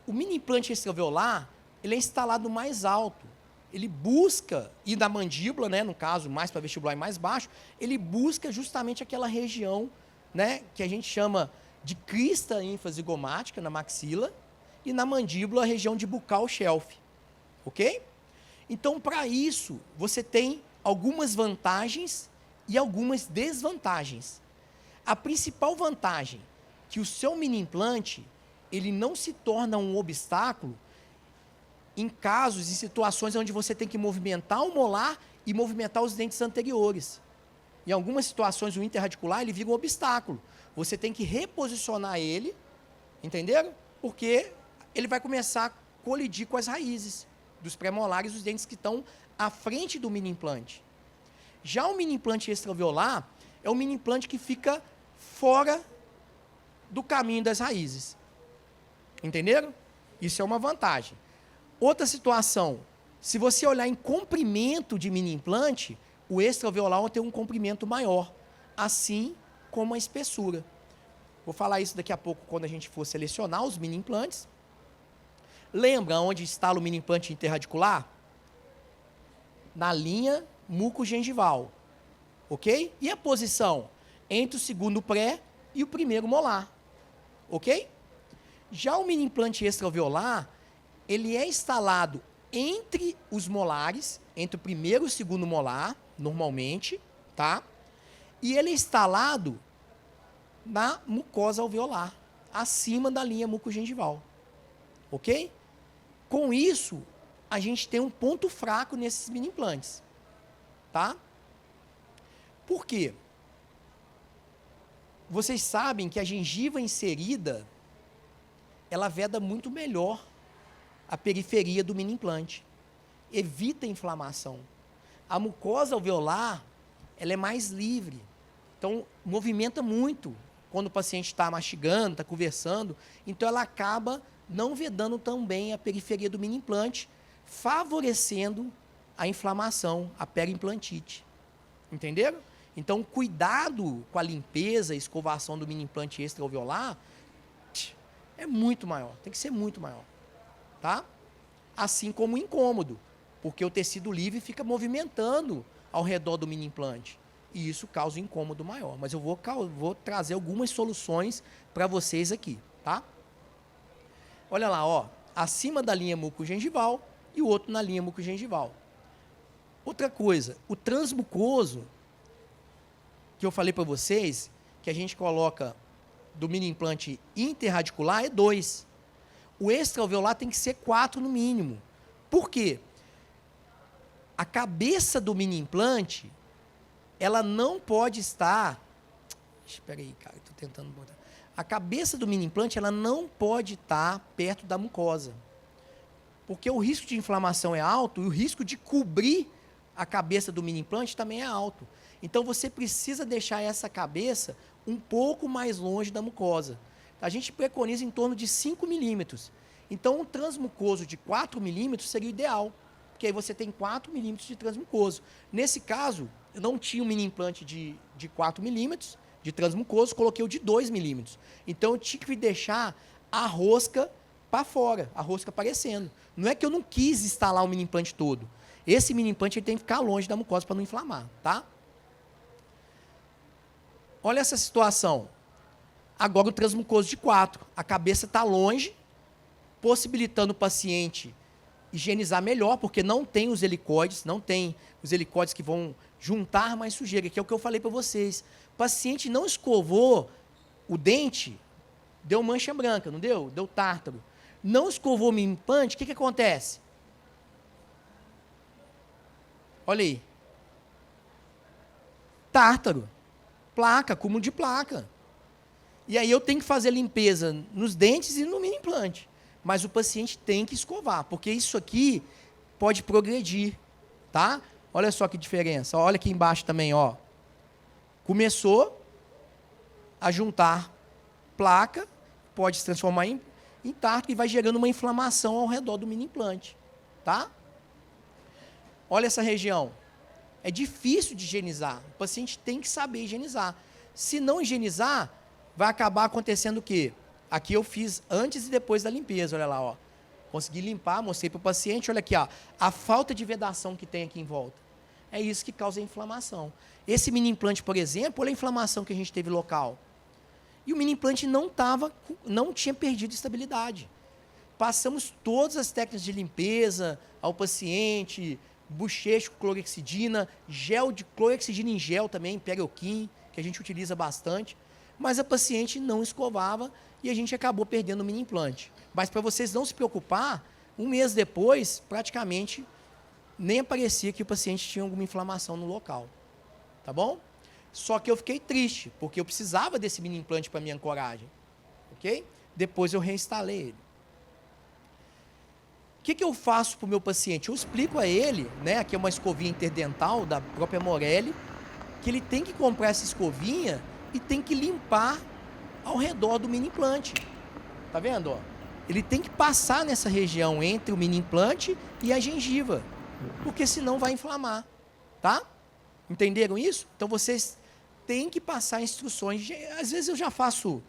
o mini implante extraalveolar, ele é instalado mais alto. Ele busca, e na mandíbula, né, no caso, mais para vestibular e mais baixo, ele busca justamente aquela região, né, que a gente chama de crista ênfase-zigomática na maxila, e na mandíbula a região de bucal shelf, ok? Então, para isso, você tem algumas vantagens e algumas desvantagens. A principal vantagem, que o seu mini implante, ele não se torna um obstáculo em casos e situações onde você tem que movimentar o molar e movimentar os dentes anteriores. Em algumas situações, o interradicular, ele vira um obstáculo. Você tem que reposicionar ele, entenderam? Porque ele vai começar a colidir com as raízes dos pré-molares, os dentes que estão à frente do mini implante. Já o mini implante extraalveolar é um mini implante que fica fora do caminho das raízes. Entenderam? Isso é uma vantagem. Outra situação, se você olhar em comprimento de mini implante, o extraalveolar tem um comprimento maior, assim como a espessura. Vou falar isso daqui a pouco quando a gente for selecionar os mini implantes. Lembra onde instala o mini implante interradicular? Na linha mucogengival, ok? E a posição? Entre o segundo pré e o primeiro molar, ok? Já o mini implante extraalveolar, ele é instalado entre os molares, entre o primeiro e o segundo molar, normalmente, tá? E ele é instalado na mucosa alveolar, acima da linha mucogengival, ok? Com isso, a gente tem um ponto fraco nesses mini implantes, tá? Por quê? Vocês sabem que a gengiva inserida, ela veda muito melhor a periferia do mini implante, evita a inflamação. A mucosa alveolar, ela é mais livre, então movimenta muito quando o paciente está mastigando, está conversando, então ela acaba não vedando tão bem a periferia do mini implante, favorecendo a inflamação, a periimplantite. Entenderam? Então, cuidado com a limpeza e escovação do mini implante extraalveolar é muito maior, tem que ser muito maior. Tá? Assim como o incômodo, porque o tecido livre fica movimentando ao redor do mini implante, e isso causa um incômodo maior. Mas eu vou trazer algumas soluções para vocês aqui, tá? Olha lá, ó, acima da linha mucogengival e o outro na linha mucogengival. Outra coisa, o transmucoso, que eu falei para vocês, que a gente coloca do mini implante interradicular, é 2. O extraalveolar tem que ser 4 no mínimo. Por quê? A cabeça do mini implante, ela não pode estar... Espera aí, cara, estou tentando botar... A cabeça do mini implante, ela não pode estar perto da mucosa. Porque o risco de inflamação é alto e o risco de cobrir a cabeça do mini implante também é alto. Então, você precisa deixar essa cabeça um pouco mais longe da mucosa. A gente preconiza em torno de 5 milímetros. Então, um transmucoso de 4 milímetros seria o ideal, porque aí você tem 4 milímetros de transmucoso. Nesse caso, eu não tinha um mini implante de 4 milímetros de transmucoso, coloquei o de 2 milímetros. Então, eu tinha que deixar a rosca para fora, a rosca aparecendo. Não é que eu não quis instalar o mini implante todo. Esse mini implante ele tem que ficar longe da mucosa para não inflamar, tá? Olha essa situação. Agora o transmucoso de 4. A cabeça está longe, possibilitando o paciente higienizar melhor, porque não tem os helicóides, que vão juntar mais sujeira, que é o que eu falei para vocês. O paciente não escovou o dente, deu mancha branca, não deu? Deu tártaro. Não escovou o mini implante, o que acontece? Olha aí. Tártaro. Placa, acúmulo de placa. E aí eu tenho que fazer limpeza nos dentes e no mini implante. Mas o paciente tem que escovar, porque isso aqui pode progredir, tá? Olha só que diferença. Olha aqui embaixo também, ó. Começou a juntar placa, pode se transformar em tártaro e vai gerando uma inflamação ao redor do mini implante, tá? Olha essa região. É difícil de higienizar. O paciente tem que saber higienizar. Se não higienizar, vai acabar acontecendo o quê? Aqui eu fiz antes e depois da limpeza, olha lá, ó. Consegui limpar, mostrei para o paciente, olha aqui, ó, a falta de vedação que tem aqui em volta. É isso que causa a inflamação. Esse mini implante, por exemplo, olha a inflamação que a gente teve local. E o mini implante não tinha perdido estabilidade. Passamos todas as técnicas de limpeza ao paciente, bochecho com clorexidina, gel de clorexidina em gel também, Perioquim, que a gente utiliza bastante, mas a paciente não escovava e a gente acabou perdendo o mini implante. Mas para vocês não se preocupar, um mês depois, praticamente, nem aparecia que o paciente tinha alguma inflamação no local. Tá bom? Só que eu fiquei triste, porque eu precisava desse mini implante para minha ancoragem. Ok? Depois eu reinstalei ele. O que eu faço para o meu paciente? Eu explico a ele, né, aqui é uma escovinha interdental da própria Morelli, que ele tem que comprar essa escovinha e tem que limpar ao redor do mini implante. Tá vendo? Ó? Ele tem que passar nessa região entre o mini implante e a gengiva, porque senão vai inflamar. Tá? Entenderam isso? Então vocês têm que passar instruções. Às vezes eu já faço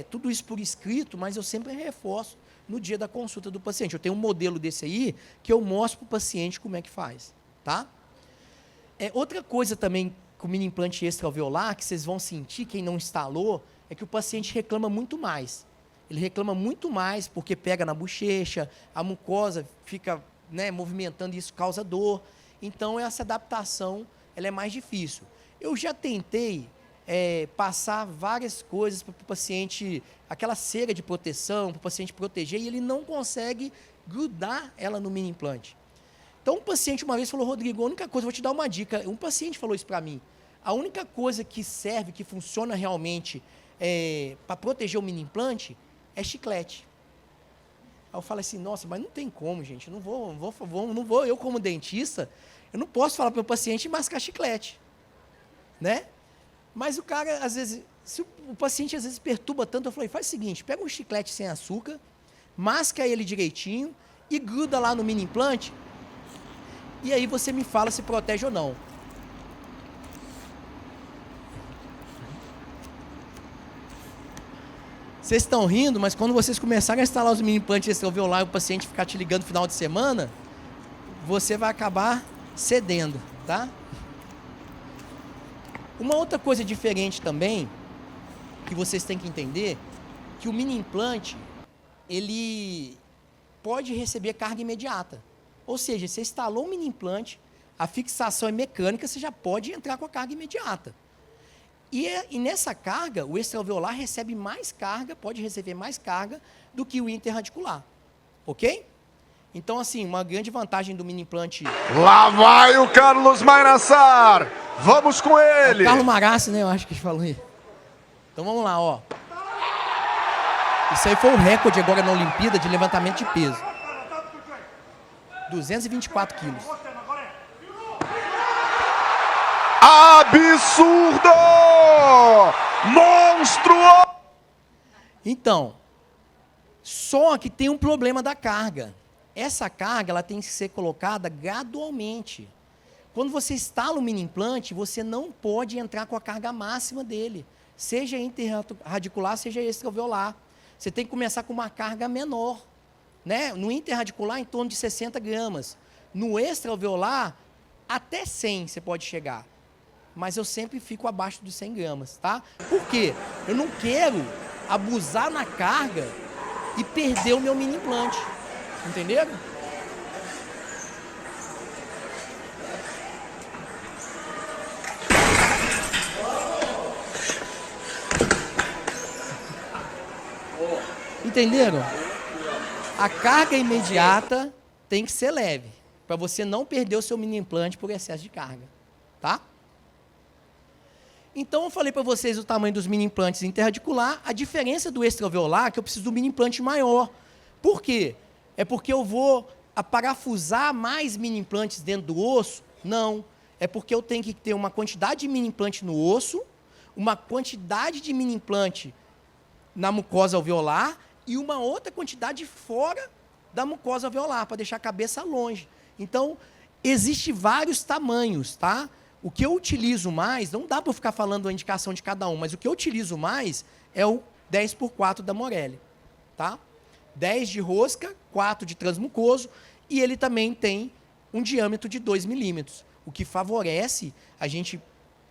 tudo isso por escrito, mas eu sempre reforço no dia da consulta do paciente. Eu tenho um modelo desse aí que eu mostro para o paciente como é que faz. Tá? Outra coisa também com o mini implante extraalveolar, que vocês vão sentir, quem não instalou, é que o paciente reclama muito mais. Ele reclama muito mais porque pega na bochecha, a mucosa fica, né, movimentando e isso causa dor. Então, essa adaptação ela é mais difícil. Eu já tentei passar várias coisas para o paciente, aquela cera de proteção, para o paciente proteger, e ele não consegue grudar ela no mini implante. Então, um paciente uma vez falou, Rodrigo, a única coisa, vou te dar uma dica, um paciente falou isso para mim, a única coisa que serve, que funciona realmente para proteger o mini implante é chiclete. Aí eu falo assim, nossa, mas não tem como, gente, não vou, eu como dentista, eu não posso falar para o meu paciente mascar chiclete, né? Mas o cara, às vezes, se o paciente às vezes perturba tanto, eu falei, faz o seguinte, pega um chiclete sem açúcar, masca ele direitinho e gruda lá no mini implante, e aí você me fala se protege ou não. Vocês estão rindo, mas quando vocês começarem a instalar os mini implantes extraalveolar e o paciente ficar te ligando no final de semana, você vai acabar cedendo, tá? Uma outra coisa diferente também, que vocês têm que entender, que o mini implante, ele pode receber carga imediata. Ou seja, você instalou um mini implante, a fixação é mecânica, você já pode entrar com a carga imediata. E nessa carga, o extraalveolar recebe mais carga, pode receber mais carga do que o interradicular. Ok? Então, assim, uma grande vantagem do mini implante... Lá vai o Carlos Mairassar! Vamos com ele! É o Carlos Marassi, né? Eu acho que a gente falou aí. Então, vamos lá, ó. Isso aí foi o recorde agora na Olimpíada de levantamento de peso. 224 quilos. Absurdo! monstruoso! Então, só que tem um problema da carga. Essa carga ela tem que ser colocada gradualmente. Quando você instala o mini implante, você não pode entrar com a carga máxima dele, seja interradicular, seja extraoveolar. Você tem que começar com uma carga menor, né? No interradicular, em torno de 60 gramas. No extraoveolar, até 100 você pode chegar. Mas eu sempre fico abaixo dos 100 gramas, tá? Por quê? Eu não quero abusar na carga e perder o meu mini implante. Entenderam? Entenderam? A carga imediata tem que ser leve, para você não perder o seu mini implante por excesso de carga, tá? Então, eu falei para vocês o tamanho dos mini implantes interradicular, a diferença do extraoveolar é que eu preciso de um mini implante maior. Por quê? É porque eu vou parafusar mais mini implantes dentro do osso? Não. É porque eu tenho que ter uma quantidade de mini implante no osso, uma quantidade de mini implante na mucosa alveolar e uma outra quantidade fora da mucosa alveolar, para deixar a cabeça longe. Então, existem vários tamanhos, tá? O que eu utilizo mais, não dá para eu ficar falando a indicação de cada um, mas o que eu utilizo mais é o 10x4 da Morelli, tá? 10 de rosca, 4 de transmucoso, e ele também tem um diâmetro de 2 milímetros, o que favorece a gente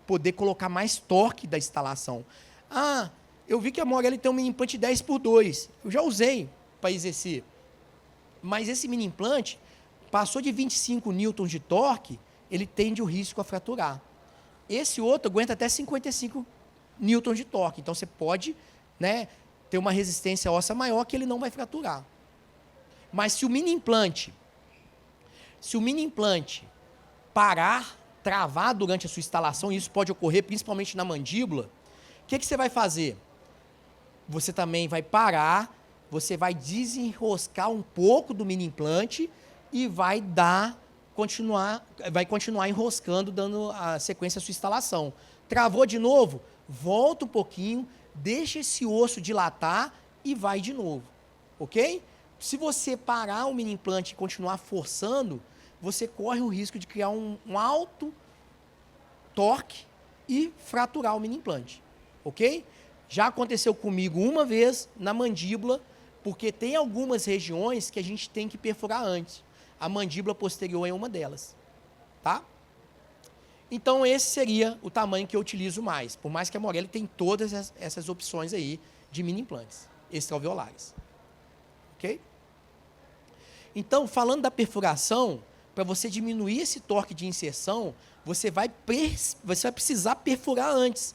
poder colocar mais torque da instalação. Ah, eu vi que a Morelli tem um mini implante 10x2, eu já usei para exercer, mas esse mini implante passou de 25 newtons de torque, ele tende o risco a fraturar. Esse outro aguenta até 55 newtons de torque, então você pode, né, ter uma resistência óssea maior que ele não vai fraturar. Mas se o mini implante parar, travar durante a sua instalação, e isso pode ocorrer principalmente na mandíbula, o que você vai fazer? Você também vai parar, você vai desenroscar um pouco do mini implante e vai continuar enroscando, dando a sequência à sua instalação. Travou de novo? Volta um pouquinho, deixa esse osso dilatar e vai de novo, ok? Se você parar o mini implante e continuar forçando, você corre o risco de criar um alto torque e fraturar o mini implante, ok? Já aconteceu comigo uma vez na mandíbula, porque tem algumas regiões que a gente tem que perfurar antes. A mandíbula posterior é uma delas, tá? Então, esse seria o tamanho que eu utilizo mais, por mais que a Morelli tem todas essas opções aí de mini implantes extraalveolares, ok? Então, falando da perfuração, para você diminuir esse torque de inserção, você vai precisar perfurar antes.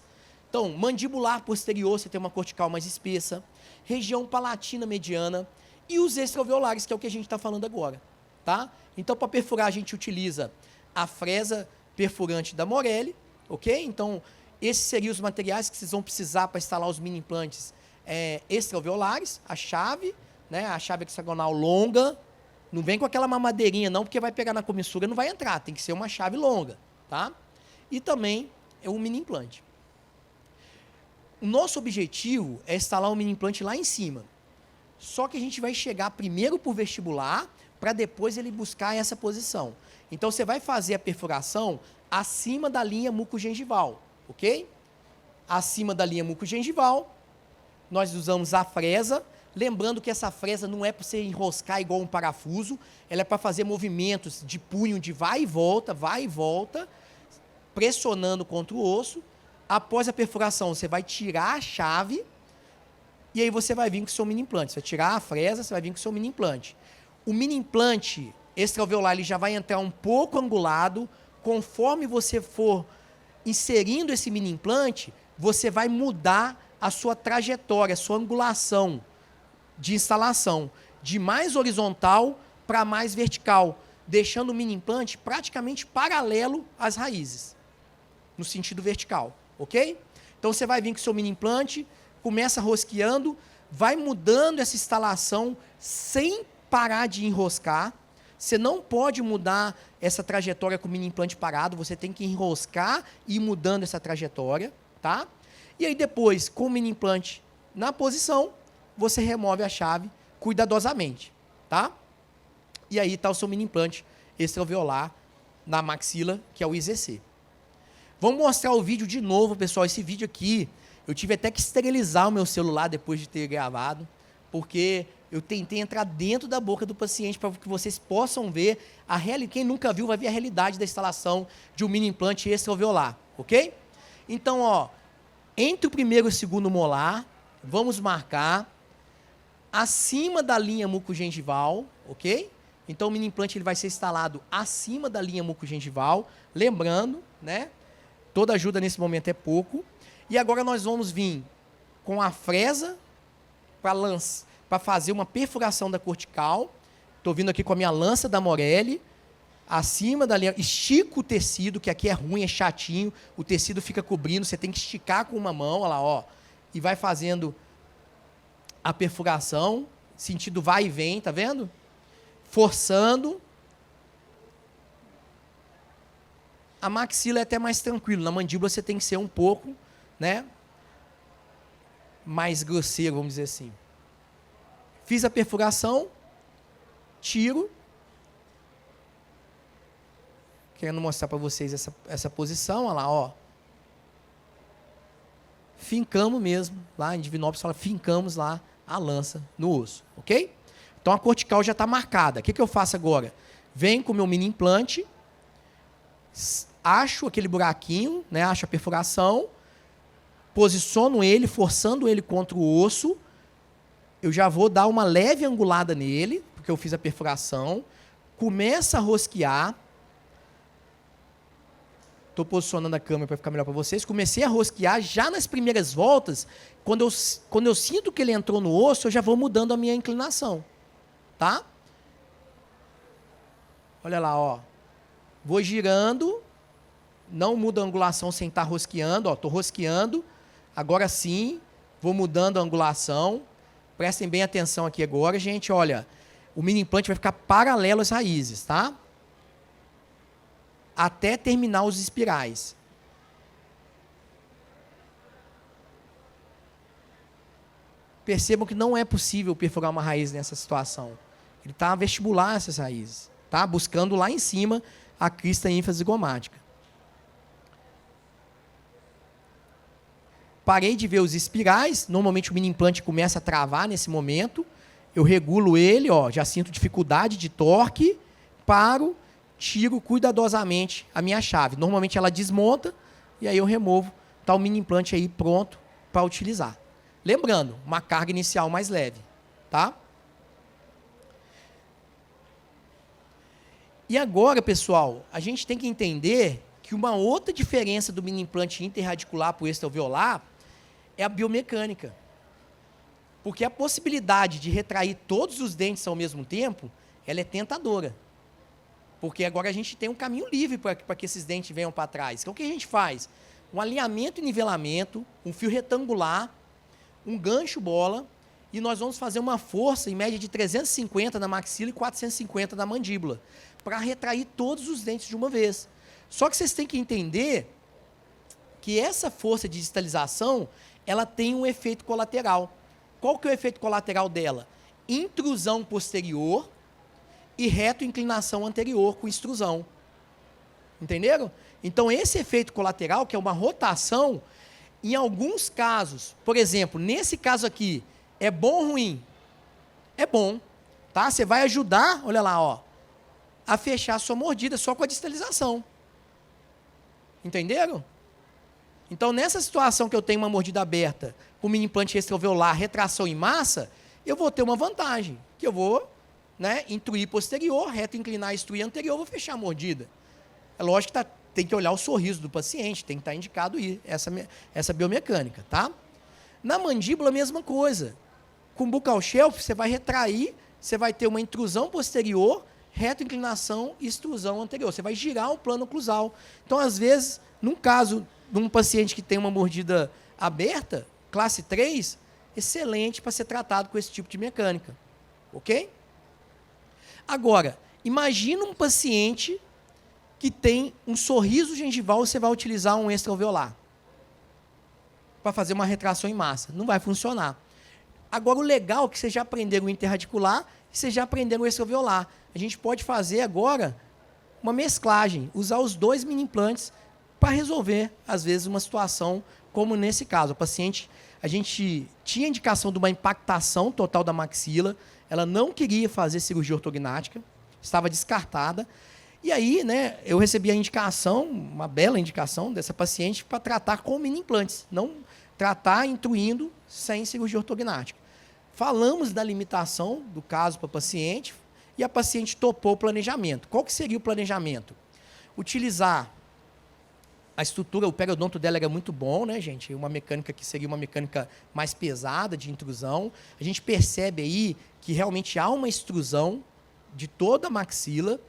Então, mandibular posterior, você tem uma cortical mais espessa, região palatina mediana e os extraalveolares, que é o que a gente está falando agora, tá? Então, para perfurar, a gente utiliza a fresa perfurante da Morelli, ok? Então, esses seriam os materiais que vocês vão precisar para instalar os mini implantes extraalveolares, a chave, né? A chave hexagonal longa, não vem com aquela mamadeirinha não, porque vai pegar na comissura e não vai entrar, tem que ser uma chave longa, tá? E também é um mini implante. O nosso objetivo é instalar um mini implante lá em cima. Só que a gente vai chegar primeiro para o vestibular, para depois ele buscar essa posição. Então, você vai fazer a perfuração acima da linha mucogengival, ok? Acima da linha mucogengival, nós usamos a fresa, lembrando que essa fresa não é para você enroscar igual um parafuso, ela é para fazer movimentos de punho de vai e volta, pressionando contra o osso. Após a perfuração, você vai tirar a chave e aí você vai vir com o seu mini implante. Você vai tirar a fresa, você vai vir com o seu mini implante. O mini implante extraalveolar ele já vai entrar um pouco angulado. Conforme você for inserindo esse mini implante, você vai mudar a sua trajetória, a sua angulação de instalação, de mais horizontal para mais vertical, deixando o mini implante praticamente paralelo às raízes, no sentido vertical. Ok? Então, você vai vir com o seu mini implante, começa rosqueando, vai mudando essa instalação sem parar de enroscar. Você não pode mudar essa trajetória com o mini implante parado, você tem que enroscar e ir mudando essa trajetória, tá? E aí depois, com o mini implante na posição, você remove a chave cuidadosamente, tá? E aí está o seu mini implante extraoveolar na maxila, que é o IZC. Vamos mostrar o vídeo de novo, pessoal. Esse vídeo aqui, eu tive até que esterilizar o meu celular depois de ter gravado, porque eu tentei entrar dentro da boca do paciente para que vocês possam ver a realidade. Quem nunca viu vai ver a realidade da instalação de um mini implante extraoveolar, ok? Então, ó, entre o primeiro e o segundo molar, vamos marcar acima da linha mucogengival, ok? Então, o mini implante ele vai ser instalado acima da linha mucogengival, lembrando, né? Toda ajuda nesse momento é pouco. E agora nós vamos vir com a fresa para fazer uma perfuração da cortical. Estou vindo aqui com a minha lança da Morelli, acima da linha, estico o tecido, que aqui é ruim, é chatinho, o tecido fica cobrindo, você tem que esticar com uma mão, olha lá, ó, e vai fazendo a perfuração, sentido vai e vem, tá vendo? Forçando. A maxila é até mais tranquilo, na mandíbula você tem que ser um pouco, né, mais grosseiro, vamos dizer assim. Fiz a perfuração, tiro. Querendo mostrar para vocês essa posição, olha lá, ó. Fincamos mesmo, lá em Divinópolis fala, fincamos lá a lança no osso, ok? Então a cortical já está marcada. O que eu faço agora? Venho com o meu mini implante, acho aquele buraquinho, né, acho a perfuração, posiciono ele, forçando ele contra o osso. Eu já vou dar uma leve angulada nele, porque eu fiz a perfuração. Começa a rosquear. Estou posicionando a câmera para ficar melhor para vocês. Comecei a rosquear já nas primeiras voltas. Quando eu sinto que ele entrou no osso, eu já vou mudando a minha inclinação. Tá? Olha lá, ó. Vou girando. Não muda a angulação sem estar rosqueando. Estou rosqueando. Agora sim, vou mudando a angulação. Prestem bem atenção aqui agora, gente. Olha, o mini implante vai ficar paralelo às raízes, tá? Até terminar os espirais. Percebam que não é possível perfurar uma raiz nessa situação. Ele está a vestibular essas raízes, tá? Buscando lá em cima a crista ênfase-zigomática. Parei de ver os espirais, normalmente o mini implante começa a travar nesse momento, eu regulo ele, ó, já sinto dificuldade de torque, paro, tiro cuidadosamente a minha chave. Normalmente ela desmonta e aí eu removo, está o mini implante aí pronto para utilizar. Lembrando, uma carga inicial mais leve, tá? E agora, pessoal, a gente tem que entender que uma outra diferença do mini implante interradicular para o extraalveolar é a biomecânica. Porque a possibilidade de retrair todos os dentes ao mesmo tempo, ela é tentadora. Porque agora a gente tem um caminho livre para que esses dentes venham para trás. Então, o que a gente faz? Um alinhamento e nivelamento, um fio retangular, um gancho bola, e nós vamos fazer uma força, em média, de 350 na maxila e 450 na mandíbula, para retrair todos os dentes de uma vez. Só que vocês têm que entender que essa força de distalização, ela tem um efeito colateral. Qual que é o efeito colateral dela? Intrusão posterior e retroinclinação anterior com extrusão. Entenderam? Então, esse efeito colateral, que é uma rotação, em alguns casos, por exemplo, nesse caso aqui, é bom ou ruim? É bom. Tá? Você vai ajudar, olha lá, ó, a fechar a sua mordida só com a distalização. Entenderam? Então, nessa situação que eu tenho uma mordida aberta, com mini implante extraalveolar, retração em massa, eu vou ter uma vantagem, que eu vou, né, intruir posterior, retroinclinar, extruir anterior, vou fechar a mordida. É lógico que tem que olhar o sorriso do paciente, tem que estar indicado aí, essa biomecânica, tá? Na mandíbula, a mesma coisa. Com buccal shelf, você vai retrair, você vai ter uma intrusão posterior, retroinclinação e extrusão anterior. Você vai girar o plano oclusal. Então, às vezes, num caso de um paciente que tem uma mordida aberta, classe 3, excelente para ser tratado com esse tipo de mecânica. Ok? Agora, imagina um paciente que tem um sorriso gengival, você vai utilizar um extraalveolar. para fazer uma retração em massa. Não vai funcionar. Agora, o legal é que vocês já aprenderam o interradicular e vocês já aprenderam o extraveolar. A gente pode fazer agora uma mesclagem, usar os 2 mini implantes para resolver, às vezes, uma situação como nesse caso. A gente tinha indicação de uma impactação total da maxila, ela não queria fazer cirurgia ortognática, estava descartada. E aí, né, eu recebi a indicação, uma bela indicação dessa paciente para tratar com mini implantes, não tratar intruindo sem cirurgia ortognática. Falamos da limitação do caso para a paciente e a paciente topou o planejamento. Qual que seria o planejamento? Utilizar a estrutura, o periodonto dela era muito bom, né, gente? Uma mecânica que seria uma mecânica mais pesada de intrusão. A gente percebe aí que realmente há uma extrusão de toda a maxila.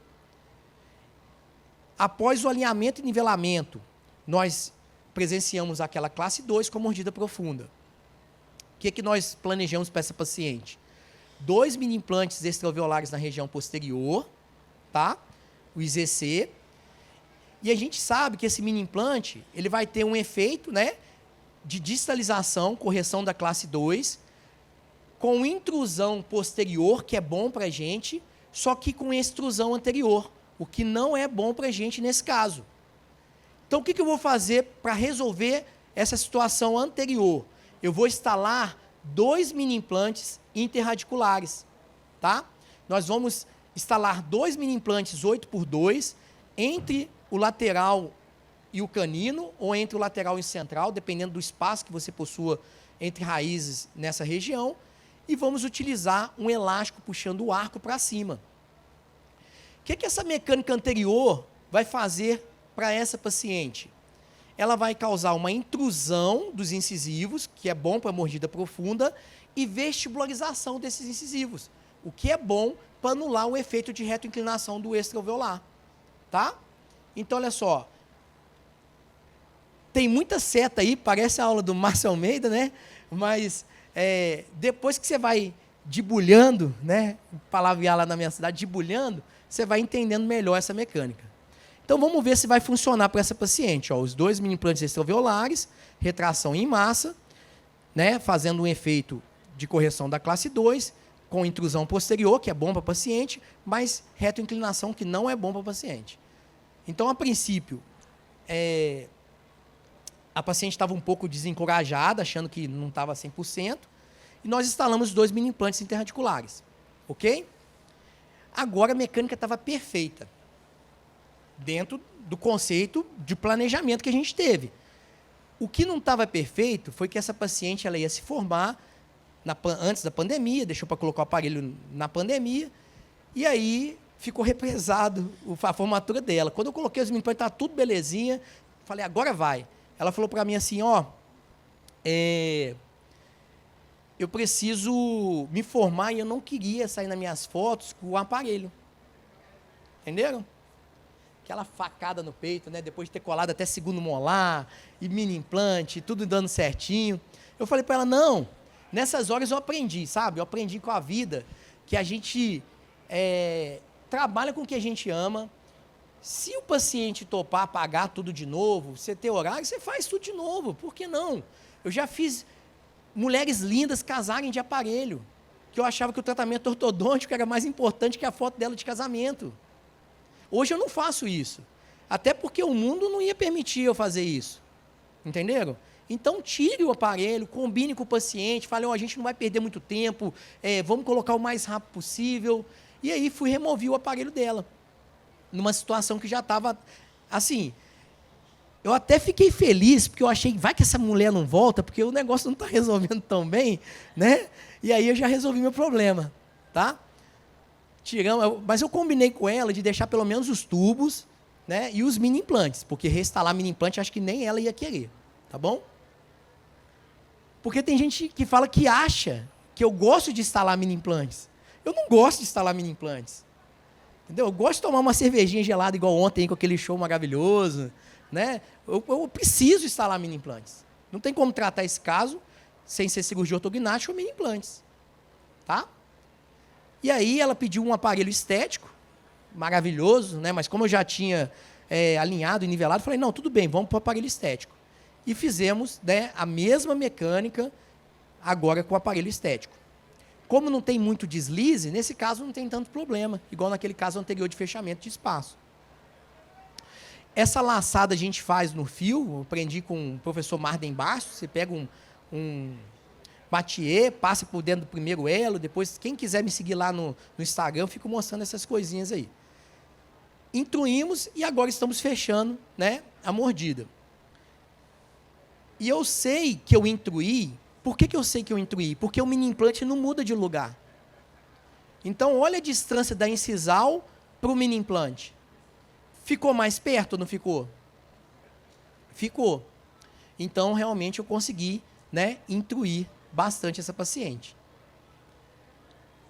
Após o alinhamento e nivelamento, nós presenciamos aquela classe 2 com mordida profunda. O que nós planejamos para essa paciente? 2 mini implantes extraalveolares na região posterior, tá? O IZC. E a gente sabe que esse mini implante ele vai ter um efeito, né, de distalização, correção da classe 2, com intrusão posterior, que é bom para a gente, só que com extrusão anterior, o que não é bom para a gente nesse caso. Então, o que eu vou fazer para resolver essa situação anterior? Eu vou instalar 2 mini implantes interradiculares, tá? Nós vamos instalar 2 mini implantes 8x2 entre o lateral e o canino, ou entre o lateral e o central, dependendo do espaço que você possua entre raízes nessa região, e vamos utilizar um elástico puxando o arco para cima. O que essa mecânica anterior vai fazer para essa paciente? Ela vai causar uma intrusão dos incisivos, que é bom para a mordida profunda, e vestibularização desses incisivos, o que é bom para anular o efeito de retroinclinação do extraalveolar. Tá? Então, olha só. Tem muita seta aí, parece a aula do Márcio Almeida, né? Mas depois que você vai debulhando, né? Palavrear lá na minha cidade, debulhando, você vai entendendo melhor essa mecânica. Então, vamos ver se vai funcionar para essa paciente. Ó, os 2 mini implantes extraalveolares, retração em massa, né? Fazendo um efeito de correção da classe 2, com intrusão posterior, que é bom para o paciente, mas retroinclinação, que não é bom para o paciente. Então, a princípio, a paciente estava um pouco desencorajada, achando que não estava 100%, e nós instalamos 2 mini implantes interradiculares. Ok? Agora a mecânica estava perfeita, dentro do conceito de planejamento que a gente teve. O que não estava perfeito foi que essa paciente ela ia se formar antes da pandemia, deixou para colocar o aparelho na pandemia, e aí ficou represado a formatura dela. Quando eu coloquei os mini implantes, estava tudo belezinha, falei, agora vai. Ela falou para mim assim, ó, eu preciso me formar e eu não queria sair nas minhas fotos com o aparelho. Entenderam? Aquela facada no peito, né? Depois de ter colado até segundo molar, e mini implante, tudo dando certinho. Eu falei para ela, não, nessas horas eu aprendi, sabe? Eu aprendi com a vida que a gente trabalha com o que a gente ama. Se o paciente topar pagar tudo de novo, você ter horário, você faz tudo de novo. Por que não? Eu já fiz mulheres lindas casarem de aparelho, que eu achava que o tratamento ortodôntico era mais importante que a foto dela de casamento. Hoje eu não faço isso. Até porque o mundo não ia permitir eu fazer isso. Entenderam? Então, tire o aparelho, combine com o paciente, fale, a gente não vai perder muito tempo, vamos colocar o mais rápido possível. E aí, removi o aparelho dela. Numa situação que já estava, assim, eu até fiquei feliz, porque eu achei, vai que essa mulher não volta, porque o negócio não está resolvendo tão bem, né? E aí eu já resolvi meu problema, tá? Mas eu combinei com ela de deixar pelo menos os tubos, né, e os mini implantes, porque reinstalar mini implante acho que nem ela ia querer, tá bom? Porque tem gente que fala que acha que eu gosto de instalar mini implantes. Eu não gosto de instalar mini implantes. Entendeu? Eu gosto de tomar uma cervejinha gelada igual ontem com aquele show maravilhoso, né? Eu preciso instalar mini implantes. Não tem como tratar esse caso sem ser cirurgia ortognática ou mini implantes, tá? E aí ela pediu um aparelho estético, maravilhoso, né? Mas como eu já tinha alinhado e nivelado, falei, não, tudo bem, vamos para o aparelho estético. e fizemos, né, a mesma mecânica agora com o aparelho estético. Como não tem muito deslize, nesse caso não tem tanto problema, igual naquele caso anterior de fechamento de espaço. Essa laçada a gente faz no fio, eu aprendi com o professor Marden Bastos, você pega um batiê, passa por dentro do primeiro elo, depois, quem quiser me seguir lá no Instagram, eu fico mostrando essas coisinhas aí. Intruímos e agora estamos fechando, né, a mordida. E eu sei que eu intruí. Por que eu sei que eu intruí? Porque o mini implante não muda de lugar. Então, olha a distância da incisal para o mini implante. Ficou mais perto ou não ficou? Ficou. Então, realmente, eu consegui, né, intruir bastante essa paciente.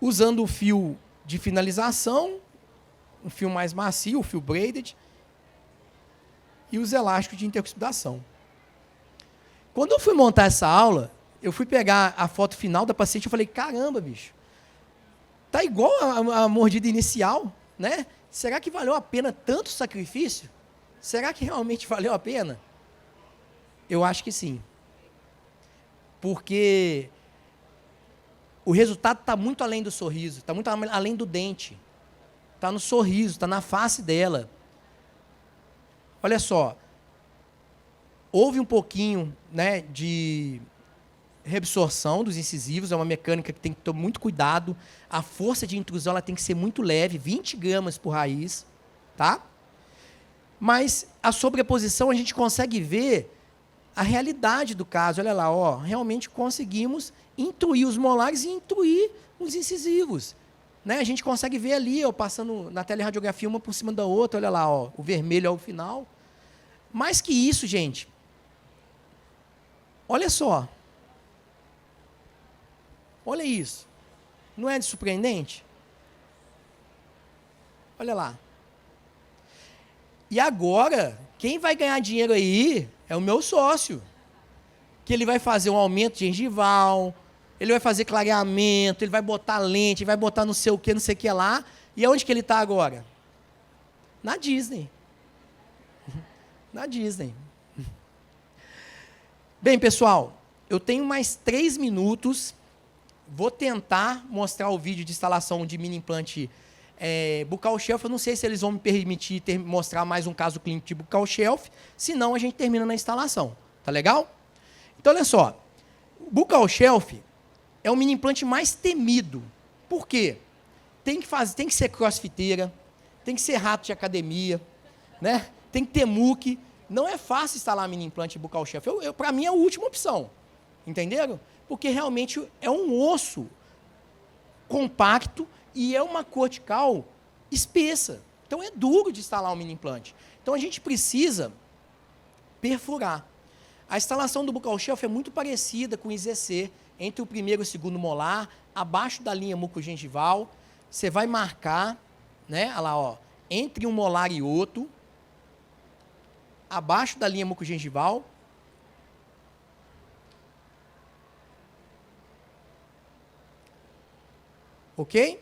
Usando o fio de finalização, um fio mais macio, o fio braided, e os elásticos de intercuspidação. Quando eu fui montar essa aula, eu fui pegar a foto final da paciente e falei, caramba, bicho, tá igual a mordida inicial, né? Será que valeu a pena tanto sacrifício? Será que realmente valeu a pena? Eu acho que sim. Porque o resultado está muito além do sorriso, está muito além do dente. Está no sorriso, está na face dela. Olha só, houve um pouquinho, né, de reabsorção dos incisivos, é uma mecânica que tem que ter muito cuidado, a força de intrusão ela tem que ser muito leve, 20 gramas por raiz, tá? Mas a sobreposição a gente consegue ver a realidade do caso, olha lá, ó, realmente conseguimos intruir os molares e intruir os incisivos. Né? A gente consegue ver ali, ó, passando na teleradiografia uma por cima da outra, olha lá, ó, o vermelho é o final. Mais que isso, gente, olha só. Olha isso. Não é surpreendente? Olha lá. E agora, quem vai ganhar dinheiro aí é o meu sócio. Que ele vai fazer um aumento gengival, ele vai fazer clareamento, ele vai botar lente, ele vai botar não sei o que lá. E aonde que ele está agora? Na Disney. Na Disney. Bem, pessoal, eu tenho mais 3 minutos. Vou tentar mostrar o vídeo de instalação de mini implante buccal shelf. Eu não sei se eles vão me permitir mostrar mais um caso clínico de buccal shelf. Senão, a gente termina na instalação. Tá legal? Então, olha só. O buccal shelf é o mini implante mais temido. Por quê? Tem que ser crossfiteira, tem que ser rato de academia, né? Tem que ter muque. Não é fácil instalar mini implante buccal shelf. Para mim, é a última opção. Entenderam? Porque realmente é um osso compacto e é uma cortical espessa. Então, é duro de instalar um mini implante. Então, a gente precisa perfurar. A instalação do buccal shelf é muito parecida com o IZC, entre o primeiro e o segundo molar, abaixo da linha mucogengival. Você vai marcar, né, olha lá, ó, entre um molar e outro, abaixo da linha mucogengival. Ok?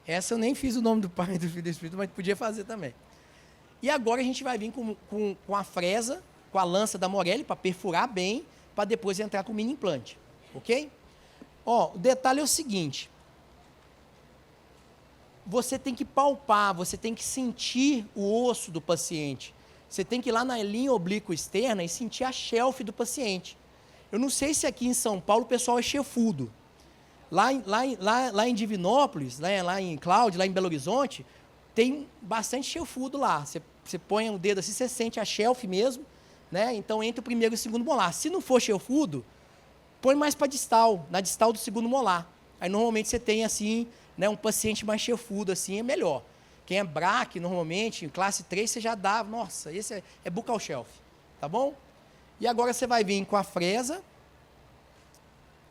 Essa eu nem fiz o nome do Pai, do Filho e do Espírito, mas podia fazer também. E agora a gente vai vir com a fresa, com a lança da Morelli, para perfurar bem, para depois entrar com o mini implante. Ok? Ó, o detalhe é o seguinte. Você tem que palpar, você tem que sentir o osso do paciente. Você tem que ir lá na linha oblíqua externa e sentir a shelf do paciente. Eu não sei se aqui em São Paulo o pessoal é chefudo. Lá em Divinópolis, lá em Cláudia, lá em Belo Horizonte, tem bastante chefudo lá. Você põe o dedo assim, você sente a shelf mesmo, né? Então, entre o primeiro e o segundo molar. Se não for chefudo, põe mais para distal, na distal do segundo molar. Aí, normalmente, você tem, assim, né, um paciente mais chefudo, assim, é melhor. Quem é BRAC, normalmente, em classe 3, você já dá, nossa, esse é buccal shelf, tá bom? E agora você vai vir com a fresa,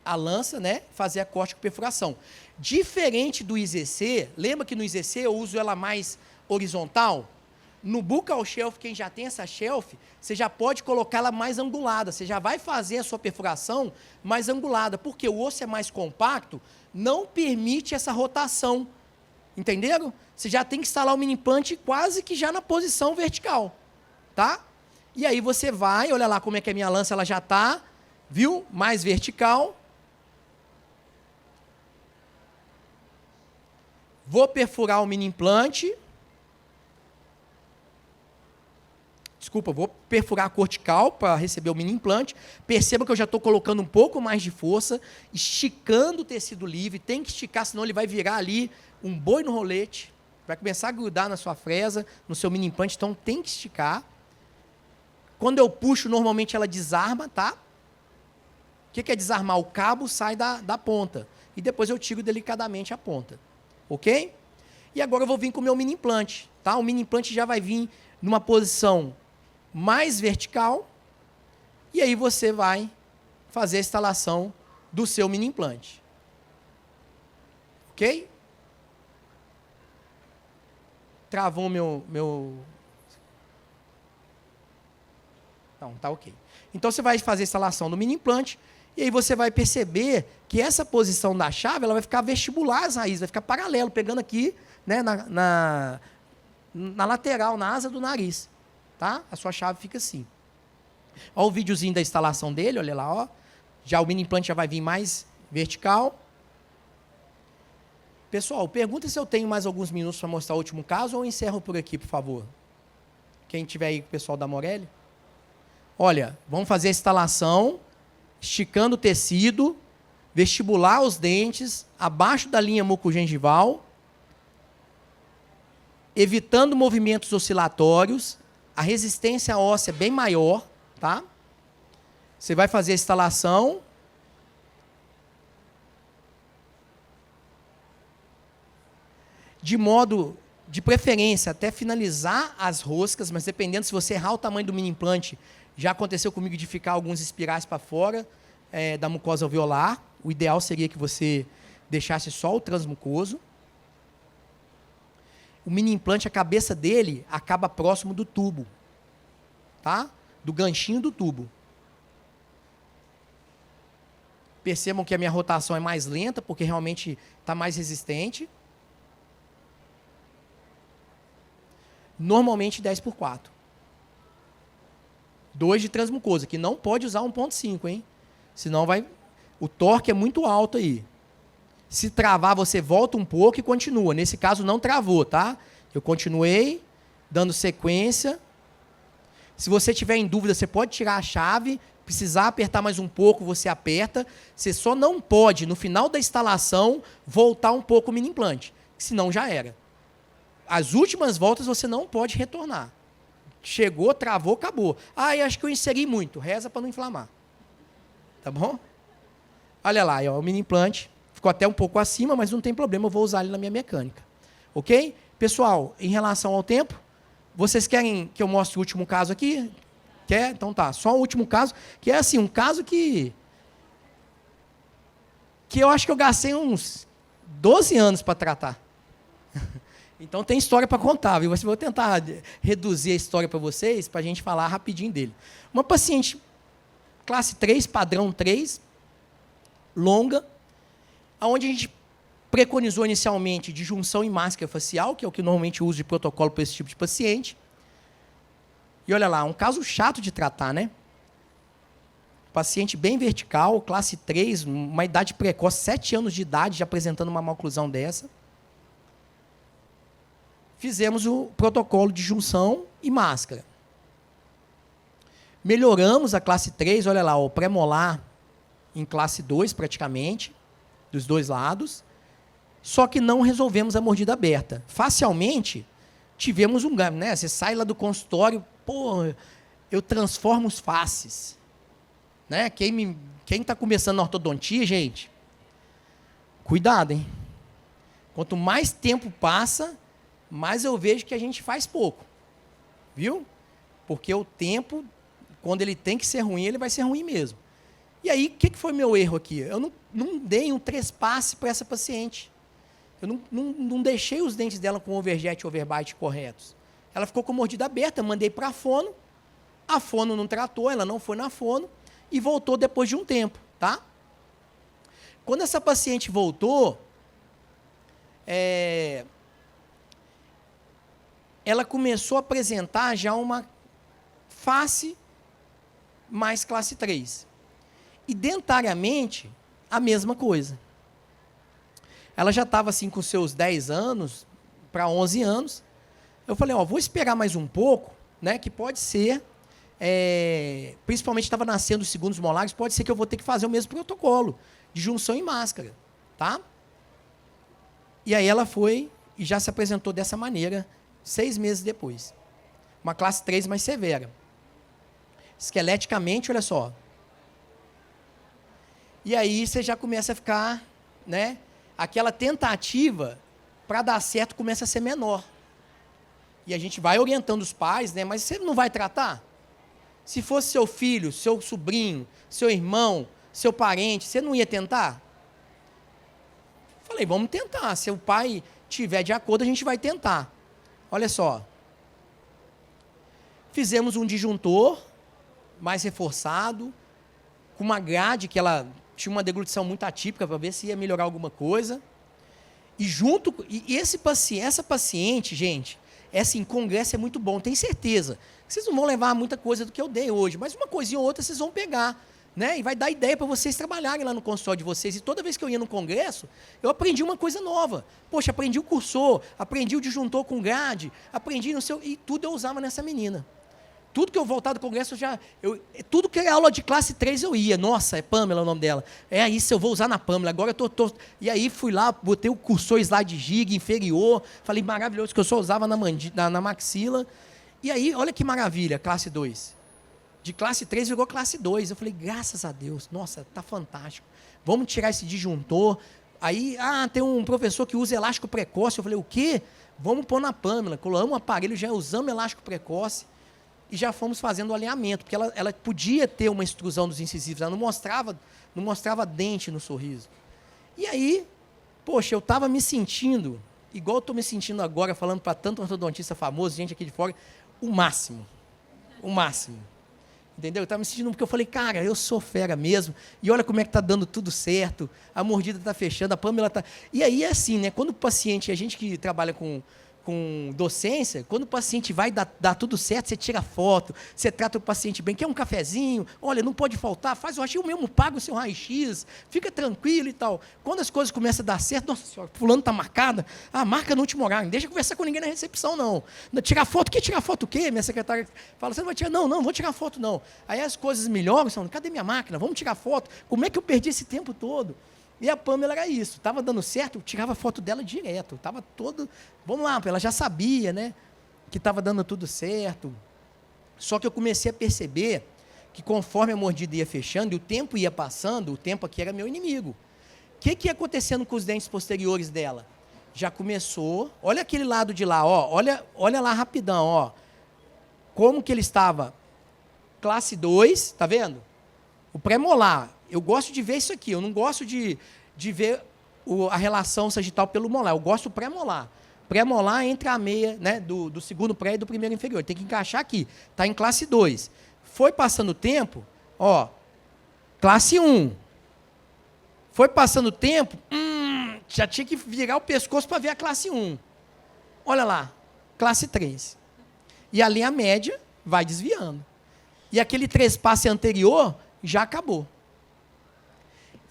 a lança, né, fazer a corte com perfuração. Diferente do IZC, lembra que no IZC eu uso ela mais horizontal? No buccal shelf, quem já tem essa shelf, você já pode colocá-la mais angulada, você já vai fazer a sua perfuração mais angulada, porque o osso é mais compacto, não permite essa rotação, entenderam? Você já tem que instalar o mini implante quase que já na posição vertical, tá? E aí você vai, olha lá como é que a minha lança ela já está, viu? Mais vertical. Vou perfurar o mini implante. Desculpa, vou perfurar a cortical para receber o mini implante. Perceba que eu já estou colocando um pouco mais de força, esticando o tecido livre. Tem que esticar, senão ele vai virar ali um boi no rolete. Vai começar a grudar na sua fresa, no seu mini implante, então tem que esticar. Quando eu puxo, normalmente ela desarma, tá? O que é desarmar? O cabo sai da ponta. E depois eu tiro delicadamente a ponta. Ok? E agora eu vou vir com o meu mini implante. Tá? O mini implante já vai vir numa posição mais vertical. E aí você vai fazer a instalação do seu mini implante. Ok? Travou meu... Não, tá ok. Então você vai fazer a instalação do mini implante. E aí você vai perceber que essa posição da chave ela vai ficar vestibular às raízes, vai ficar paralelo, pegando aqui, né, na lateral, na asa do nariz. Tá? A sua chave fica assim. Olha o videozinho da instalação dele, olha lá. Ó. Já o mini implante já vai vir mais vertical. Pessoal, pergunta se eu tenho mais alguns minutos para mostrar o último caso ou eu encerro por aqui, por favor. Quem tiver aí com o pessoal da Morelli. Olha, vamos fazer a instalação, esticando o tecido, vestibular os dentes, abaixo da linha mucogengival, evitando movimentos oscilatórios, a resistência óssea é bem maior, tá? Você vai fazer a instalação. De modo, de preferência, até finalizar as roscas, mas dependendo se você errar o tamanho do mini implante, já aconteceu comigo de ficar alguns espirais para fora da mucosa alveolar. O ideal seria que você deixasse só o transmucoso. O mini implante, a cabeça dele acaba próximo do tubo, tá? Do ganchinho do tubo. Percebam que a minha rotação é mais lenta, porque realmente está mais resistente. Normalmente 10/4. 2 de transmucosa, que não pode usar 1.5, hein? Senão vai... O torque é muito alto aí. Se travar, você volta um pouco e continua. Nesse caso, não travou, tá? Eu continuei, dando sequência. Se você tiver em dúvida, você pode tirar a chave. Precisar apertar mais um pouco, você aperta. Você só não pode, no final da instalação, voltar um pouco o mini implante. Senão já era. As últimas voltas você não pode retornar. Chegou, travou, acabou. Ah, eu acho que eu inseri muito. Reza para não inflamar. Tá bom? Olha lá, ó, o mini implante. Ficou até um pouco acima, mas não tem problema, eu vou usar ele na minha mecânica. Ok? Pessoal, em relação ao tempo, vocês querem que eu mostre o último caso aqui? Quer? Então tá, só o último caso, que é assim, um caso que eu acho que eu gastei uns 12 anos para tratar. Então tem história para contar, viu? Vou tentar reduzir a história para vocês, para a gente falar rapidinho dele. Uma paciente classe 3, padrão 3, longa, onde a gente preconizou inicialmente de junção em máscara facial, que é o que normalmente uso de protocolo para esse tipo de paciente. E olha lá, um caso chato de tratar, né? Paciente bem vertical, classe 3, uma idade precoce, 7 anos de idade, já apresentando uma maloclusão dessa. Fizemos o protocolo de junção e máscara. Melhoramos a classe 3, olha lá, o pré-molar em classe 2 praticamente, dos dois lados, só que não resolvemos a mordida aberta. Facialmente, tivemos um ganho, né? Você sai lá do consultório, pô, eu transformo os faces. Né? Quem está começando na ortodontia, gente, cuidado, hein? Quanto mais tempo passa, mais eu vejo que a gente faz pouco. Viu? Porque o tempo, quando ele tem que ser ruim, ele vai ser ruim mesmo. E aí, o que foi meu erro aqui? Eu não dei um trespasse para essa paciente. Eu não deixei os dentes dela com overjet e overbite corretos. Ela ficou com mordida aberta, mandei para a fono não tratou, ela não foi na fono e voltou depois de um tempo, tá? Quando essa paciente voltou, ela começou a apresentar já uma face mais classe 3. E dentariamente, a mesma coisa. Ela já estava assim com seus 10 anos para 11 anos. Eu falei, vou esperar mais um pouco, né, que pode ser, principalmente estava nascendo os segundos molares, pode ser que eu vou ter que fazer o mesmo protocolo de junção em máscara, tá? E aí ela foi e já se apresentou dessa maneira 6 meses depois. Uma classe 3 mais severa. Esqueleticamente, olha só. E aí você já começa a ficar, né? Aquela tentativa para dar certo começa a ser menor. E a gente vai orientando os pais, né? Mas você não vai tratar? Se fosse seu filho, seu sobrinho, seu irmão, seu parente, você não ia tentar? Falei, vamos tentar. Se o pai tiver de acordo, a gente vai tentar. Olha só. Fizemos um disjuntor mais reforçado, com uma grade que ela tinha uma deglutição muito atípica para ver se ia melhorar alguma coisa. E essa paciente, gente, em congresso é muito bom, tenho certeza. Vocês não vão levar muita coisa do que eu dei hoje, mas uma coisinha ou outra vocês vão pegar, né? E vai dar ideia para vocês trabalharem lá no consultório de vocês. E toda vez que eu ia no congresso, eu aprendi uma coisa nova. Poxa, aprendi o cursor, aprendi o disjuntor com grade, aprendi e tudo eu usava nessa menina. Tudo que eu voltar do congresso, tudo que é aula de classe 3 eu ia. Nossa, é Pamela o nome dela. É isso, eu vou usar na Pamela. Agora eu tô. E aí fui lá, botei o cursor slide gig inferior. Falei, maravilhoso, que eu só usava na maxila. E aí, olha que maravilha, classe 2. De classe 3 virou classe 2. Eu falei, graças a Deus, nossa, tá fantástico. Vamos tirar esse disjuntor. Aí, tem um professor que usa elástico precoce. Eu falei, o quê? Vamos pôr na Pamela. Colamos o aparelho, já usamos elástico precoce. E já fomos fazendo o alinhamento, porque ela podia ter uma extrusão dos incisivos, ela não mostrava dente no sorriso. E aí, poxa, eu estava me sentindo, igual eu estou me sentindo agora, falando para tanto ortodontista famoso, gente aqui de fora, o máximo. Entendeu? Eu estava me sentindo, porque eu falei, cara, eu sou fera mesmo, e olha como é que está dando tudo certo, a mordida está fechando, a Pamela está... E aí é assim, né? Quando o paciente, a gente que trabalha com docência, quando o paciente vai dar tudo certo, você tira foto, você trata o paciente bem, quer um cafezinho, olha, não pode faltar, faz o raio-x, eu mesmo pago o seu raio-x, fica tranquilo e tal. Quando as coisas começam a dar certo, nossa senhora, fulano está marcada, marca no último horário, não deixa conversar com ninguém na recepção, não. Tirar foto, tirar foto o quê? Minha secretária fala, você não vai tirar? Não, vou tirar foto, não. Aí as coisas melhoram, cadê minha máquina? Vamos tirar foto. Como é que eu perdi esse tempo todo? E a Pamela era isso, estava dando certo, eu tirava foto dela direto, estava todo... Vamos lá, ela já sabia, né, que estava dando tudo certo. Só que eu comecei a perceber que conforme a mordida ia fechando e o tempo ia passando, o tempo aqui era meu inimigo. O que ia acontecendo com os dentes posteriores dela? Já começou, olha aquele lado de lá, olha lá rapidão, como que ele estava. Classe 2, tá vendo? O pré-molar. Eu gosto de ver isso aqui, eu não gosto de ver a relação sagital pelo molar, eu gosto do pré-molar. Pré-molar entre a meia, né, do segundo pré e do primeiro inferior, tem que encaixar aqui, está em classe 2. Foi passando o tempo, classe 1. Foi passando o tempo, já tinha que virar o pescoço para ver a classe 1. Olha lá, classe 3. E ali a média vai desviando. E aquele trespasse anterior já acabou.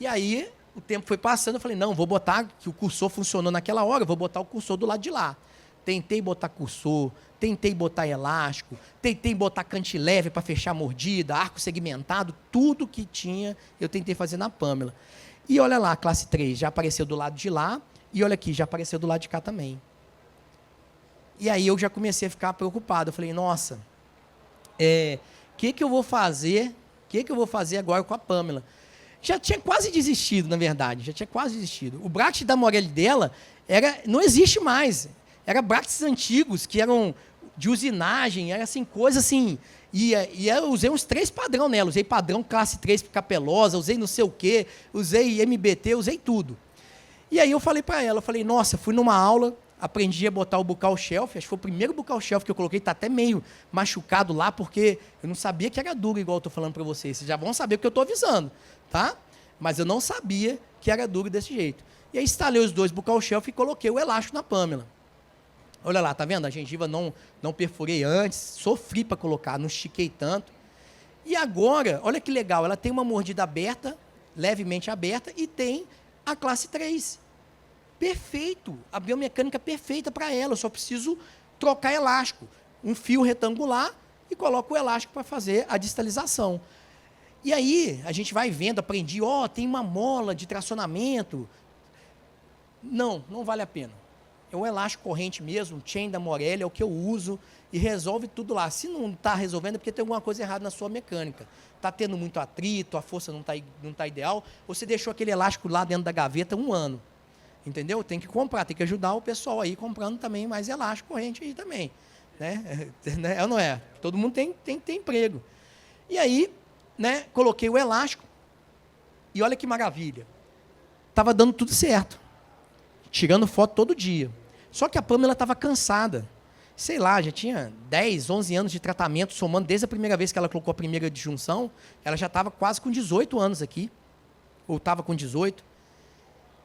E aí, o tempo foi passando, eu falei, não, vou botar, que o cursor funcionou naquela hora, eu vou botar o cursor do lado de lá. Tentei botar cursor, tentei botar elástico, tentei botar cantileve para fechar a mordida, arco segmentado, tudo que tinha, eu tentei fazer na Pamela. E olha lá, classe 3, já apareceu do lado de lá, e olha aqui, já apareceu do lado de cá também. E aí eu já comecei a ficar preocupado, eu falei, nossa, que eu vou fazer, o que eu vou fazer agora com a Pamela? Já tinha quase desistido, na verdade, O bracket da Morelli dela não existe mais. Era brackets antigos, que eram de usinagem, era assim, coisa assim. E eu usei uns 3 padrão nela. Usei padrão classe 3 capelosa, usei não sei o quê, usei MBT, usei tudo. E aí eu falei para ela, nossa, fui numa aula, aprendi a botar o buccal shelf, acho que foi o primeiro buccal shelf que eu coloquei, está até meio machucado lá, porque eu não sabia que era duro, igual eu estou falando para vocês. Vocês já vão saber o que eu estou avisando, tá? Mas eu não sabia que era duro desse jeito. E aí instalei os 2 buccal shelf e coloquei o elástico na Pamela. Olha lá, tá vendo? A gengiva não perfurei antes, sofri para colocar, não estiquei tanto. E agora, olha que legal, ela tem uma mordida aberta, levemente aberta, e tem a classe 3. Perfeito, a biomecânica perfeita para ela, eu só preciso trocar elástico. Um fio retangular e coloco o elástico para fazer a distalização. E aí, a gente vai vendo, aprendi, tem uma mola de tracionamento. Não vale a pena. É um elástico corrente mesmo, um chain da Morelli, é o que eu uso e resolve tudo lá. Se não está resolvendo, é porque tem alguma coisa errada na sua mecânica. Está tendo muito atrito, a força não tá ideal, ou você deixou aquele elástico lá dentro da gaveta 1 ano. Entendeu? Tem que comprar, tem que ajudar o pessoal aí comprando também mais elástico corrente aí também. Né? É ou não é? Todo mundo tem que ter emprego. E aí, né, coloquei o elástico e olha que maravilha. Estava dando tudo certo. Tirando foto todo dia. Só que a Pamela estava cansada. Sei lá, já tinha 10, 11 anos de tratamento, somando desde a primeira vez que ela colocou a primeira disjunção, ela já estava quase com 18 anos aqui. Ou estava com 18.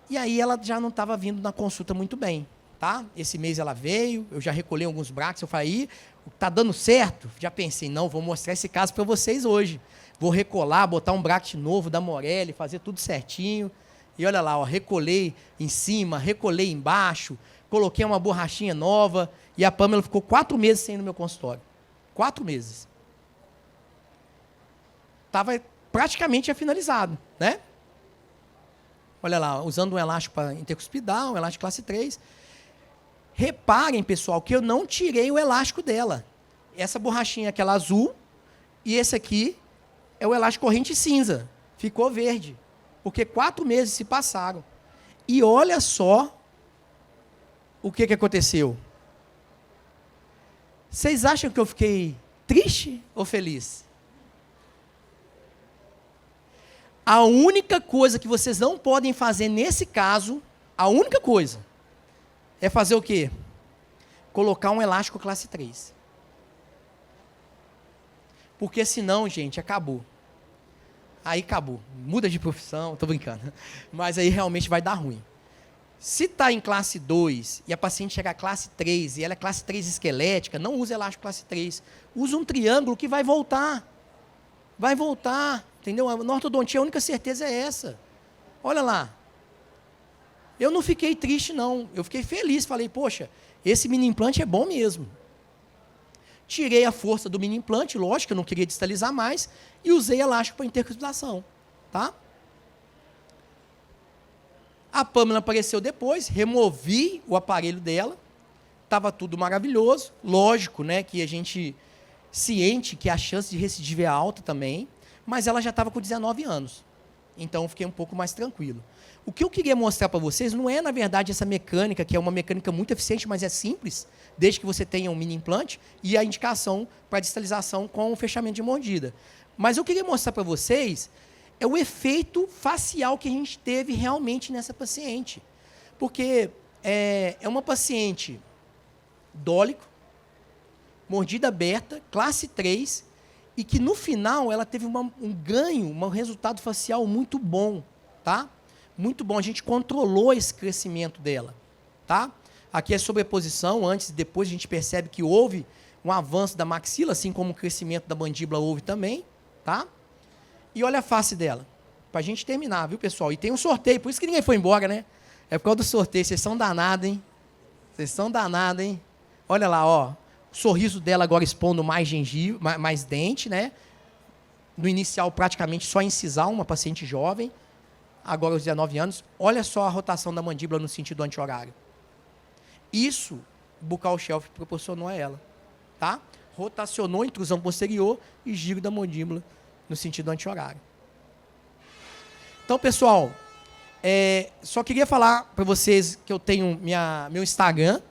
E aí ela já não estava vindo na consulta muito bem. Tá? Esse mês ela veio, eu já recolhi alguns brackets, eu falei, tá dando certo? Já pensei, não, vou mostrar esse caso para vocês hoje. Vou recolar, botar um bracket novo da Morelli, fazer tudo certinho. E olha lá, recolei em cima, recolei embaixo, coloquei uma borrachinha nova, e a Pamela ficou 4 meses sem ir no meu consultório. 4 meses. Estava praticamente finalizado, né? Olha lá, usando um elástico para intercuspidal, um elástico classe 3. Reparem, pessoal, que eu não tirei o elástico dela. Essa borrachinha, aquela azul, e esse aqui é o elástico corrente cinza. Ficou verde. Porque 4 meses se passaram. E olha só o que aconteceu. Vocês acham que eu fiquei triste ou feliz? A única coisa que vocês não podem fazer nesse caso, a única coisa, é fazer o quê? Colocar um elástico classe 3. Porque senão, gente, acabou. Aí acabou. Muda de profissão, estou brincando. Mas aí realmente vai dar ruim. Se está em classe 2 e a paciente chega a classe 3 e ela é classe 3 esquelética, não use elástico classe 3. Use um triângulo que vai voltar. Vai voltar. Entendeu? Na ortodontia a única certeza é essa. Olha lá. Eu não fiquei triste, não. Eu fiquei feliz. Falei, poxa, esse mini implante é bom mesmo. Tirei a força do mini implante, lógico, eu não queria distalizar mais, e usei elástico para intercuspidação. Tá? A Pamela apareceu depois, removi o aparelho dela, estava tudo maravilhoso. Lógico, né, que a gente ciente que a chance de recidiva é alta também, mas ela já estava com 19 anos. Então, eu fiquei um pouco mais tranquilo. O que eu queria mostrar para vocês não é, na verdade, essa mecânica, que é uma mecânica muito eficiente, mas é simples, desde que você tenha um mini implante, e a indicação para distalização com o fechamento de mordida. Mas eu queria mostrar para vocês o efeito facial que a gente teve realmente nessa paciente. Porque é uma paciente dólico, mordida aberta, classe 3, e que no final ela teve um ganho, um resultado facial muito bom, tá? Muito bom, a gente controlou esse crescimento dela, tá? Aqui é sobreposição, antes e depois a gente percebe que houve um avanço da maxila, assim como o crescimento da mandíbula houve também, tá? E olha a face dela, pra gente terminar, viu, pessoal? E tem um sorteio, por isso que ninguém foi embora, né? É por causa do sorteio, vocês são danados, hein? Vocês são danados, hein? Olha lá, ó, o sorriso dela agora expondo mais gengiva, mais dente, né? No inicial, praticamente só incisal, uma paciente jovem, agora aos 19 anos. Olha só a rotação da mandíbula no sentido anti-horário. Isso, o buccal shelf proporcionou a ela, tá? Rotacionou a intrusão posterior e giro da mandíbula no sentido anti-horário. Então, pessoal, só queria falar para vocês que eu tenho meu Instagram.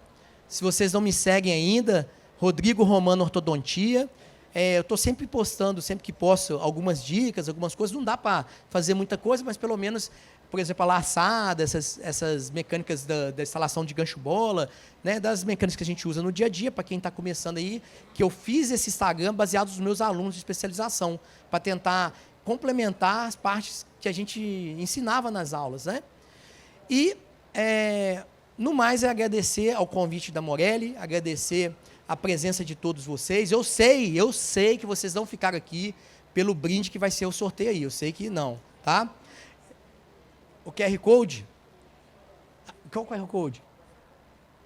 Se vocês não me seguem ainda, Rodrigo Romano Ortodontia. Eu estou sempre postando, sempre que posso, algumas dicas, algumas coisas. Não dá para fazer muita coisa, mas pelo menos, por exemplo, a laçada, essas mecânicas da instalação de gancho-bola, né, das mecânicas que a gente usa no dia a dia, para quem está começando aí, que eu fiz esse Instagram baseado nos meus alunos de especialização, para tentar complementar as partes que a gente ensinava nas aulas, né? E No mais, é agradecer ao convite da Morelli, agradecer a presença de todos vocês. Eu sei que vocês não ficaram aqui pelo brinde que vai ser o sorteio aí. Eu sei que não, tá? O QR Code? Qual o QR Code?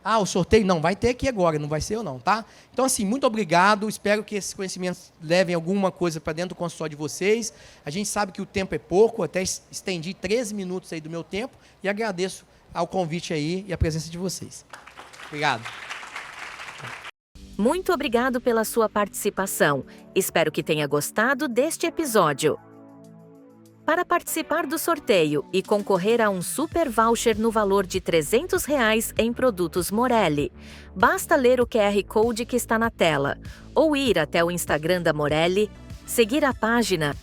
Ah, o sorteio? Não, vai ter aqui agora, não vai ser eu não, tá? Então, assim, muito obrigado, espero que esses conhecimentos levem alguma coisa para dentro do consultório de vocês. A gente sabe que o tempo é pouco, até estendi 13 minutos aí do meu tempo, e agradeço ao convite aí e a presença de vocês. Obrigado. Muito obrigado pela sua participação. Espero que tenha gostado deste episódio. Para participar do sorteio e concorrer a um super voucher no valor de R$ 300 em produtos Morelli, basta ler o QR Code que está na tela, ou ir até o Instagram da Morelli, seguir a página,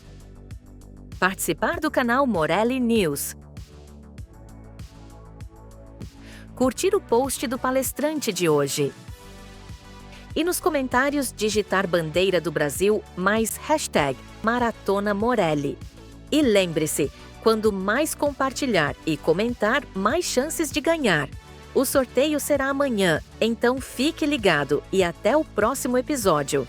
participar do canal Morelli News, curtir o post do palestrante de hoje e nos comentários digitar bandeira do Brasil mais hashtag Maratona Morelli. E lembre-se, quando mais compartilhar e comentar, mais chances de ganhar. O sorteio será amanhã, então fique ligado e até o próximo episódio.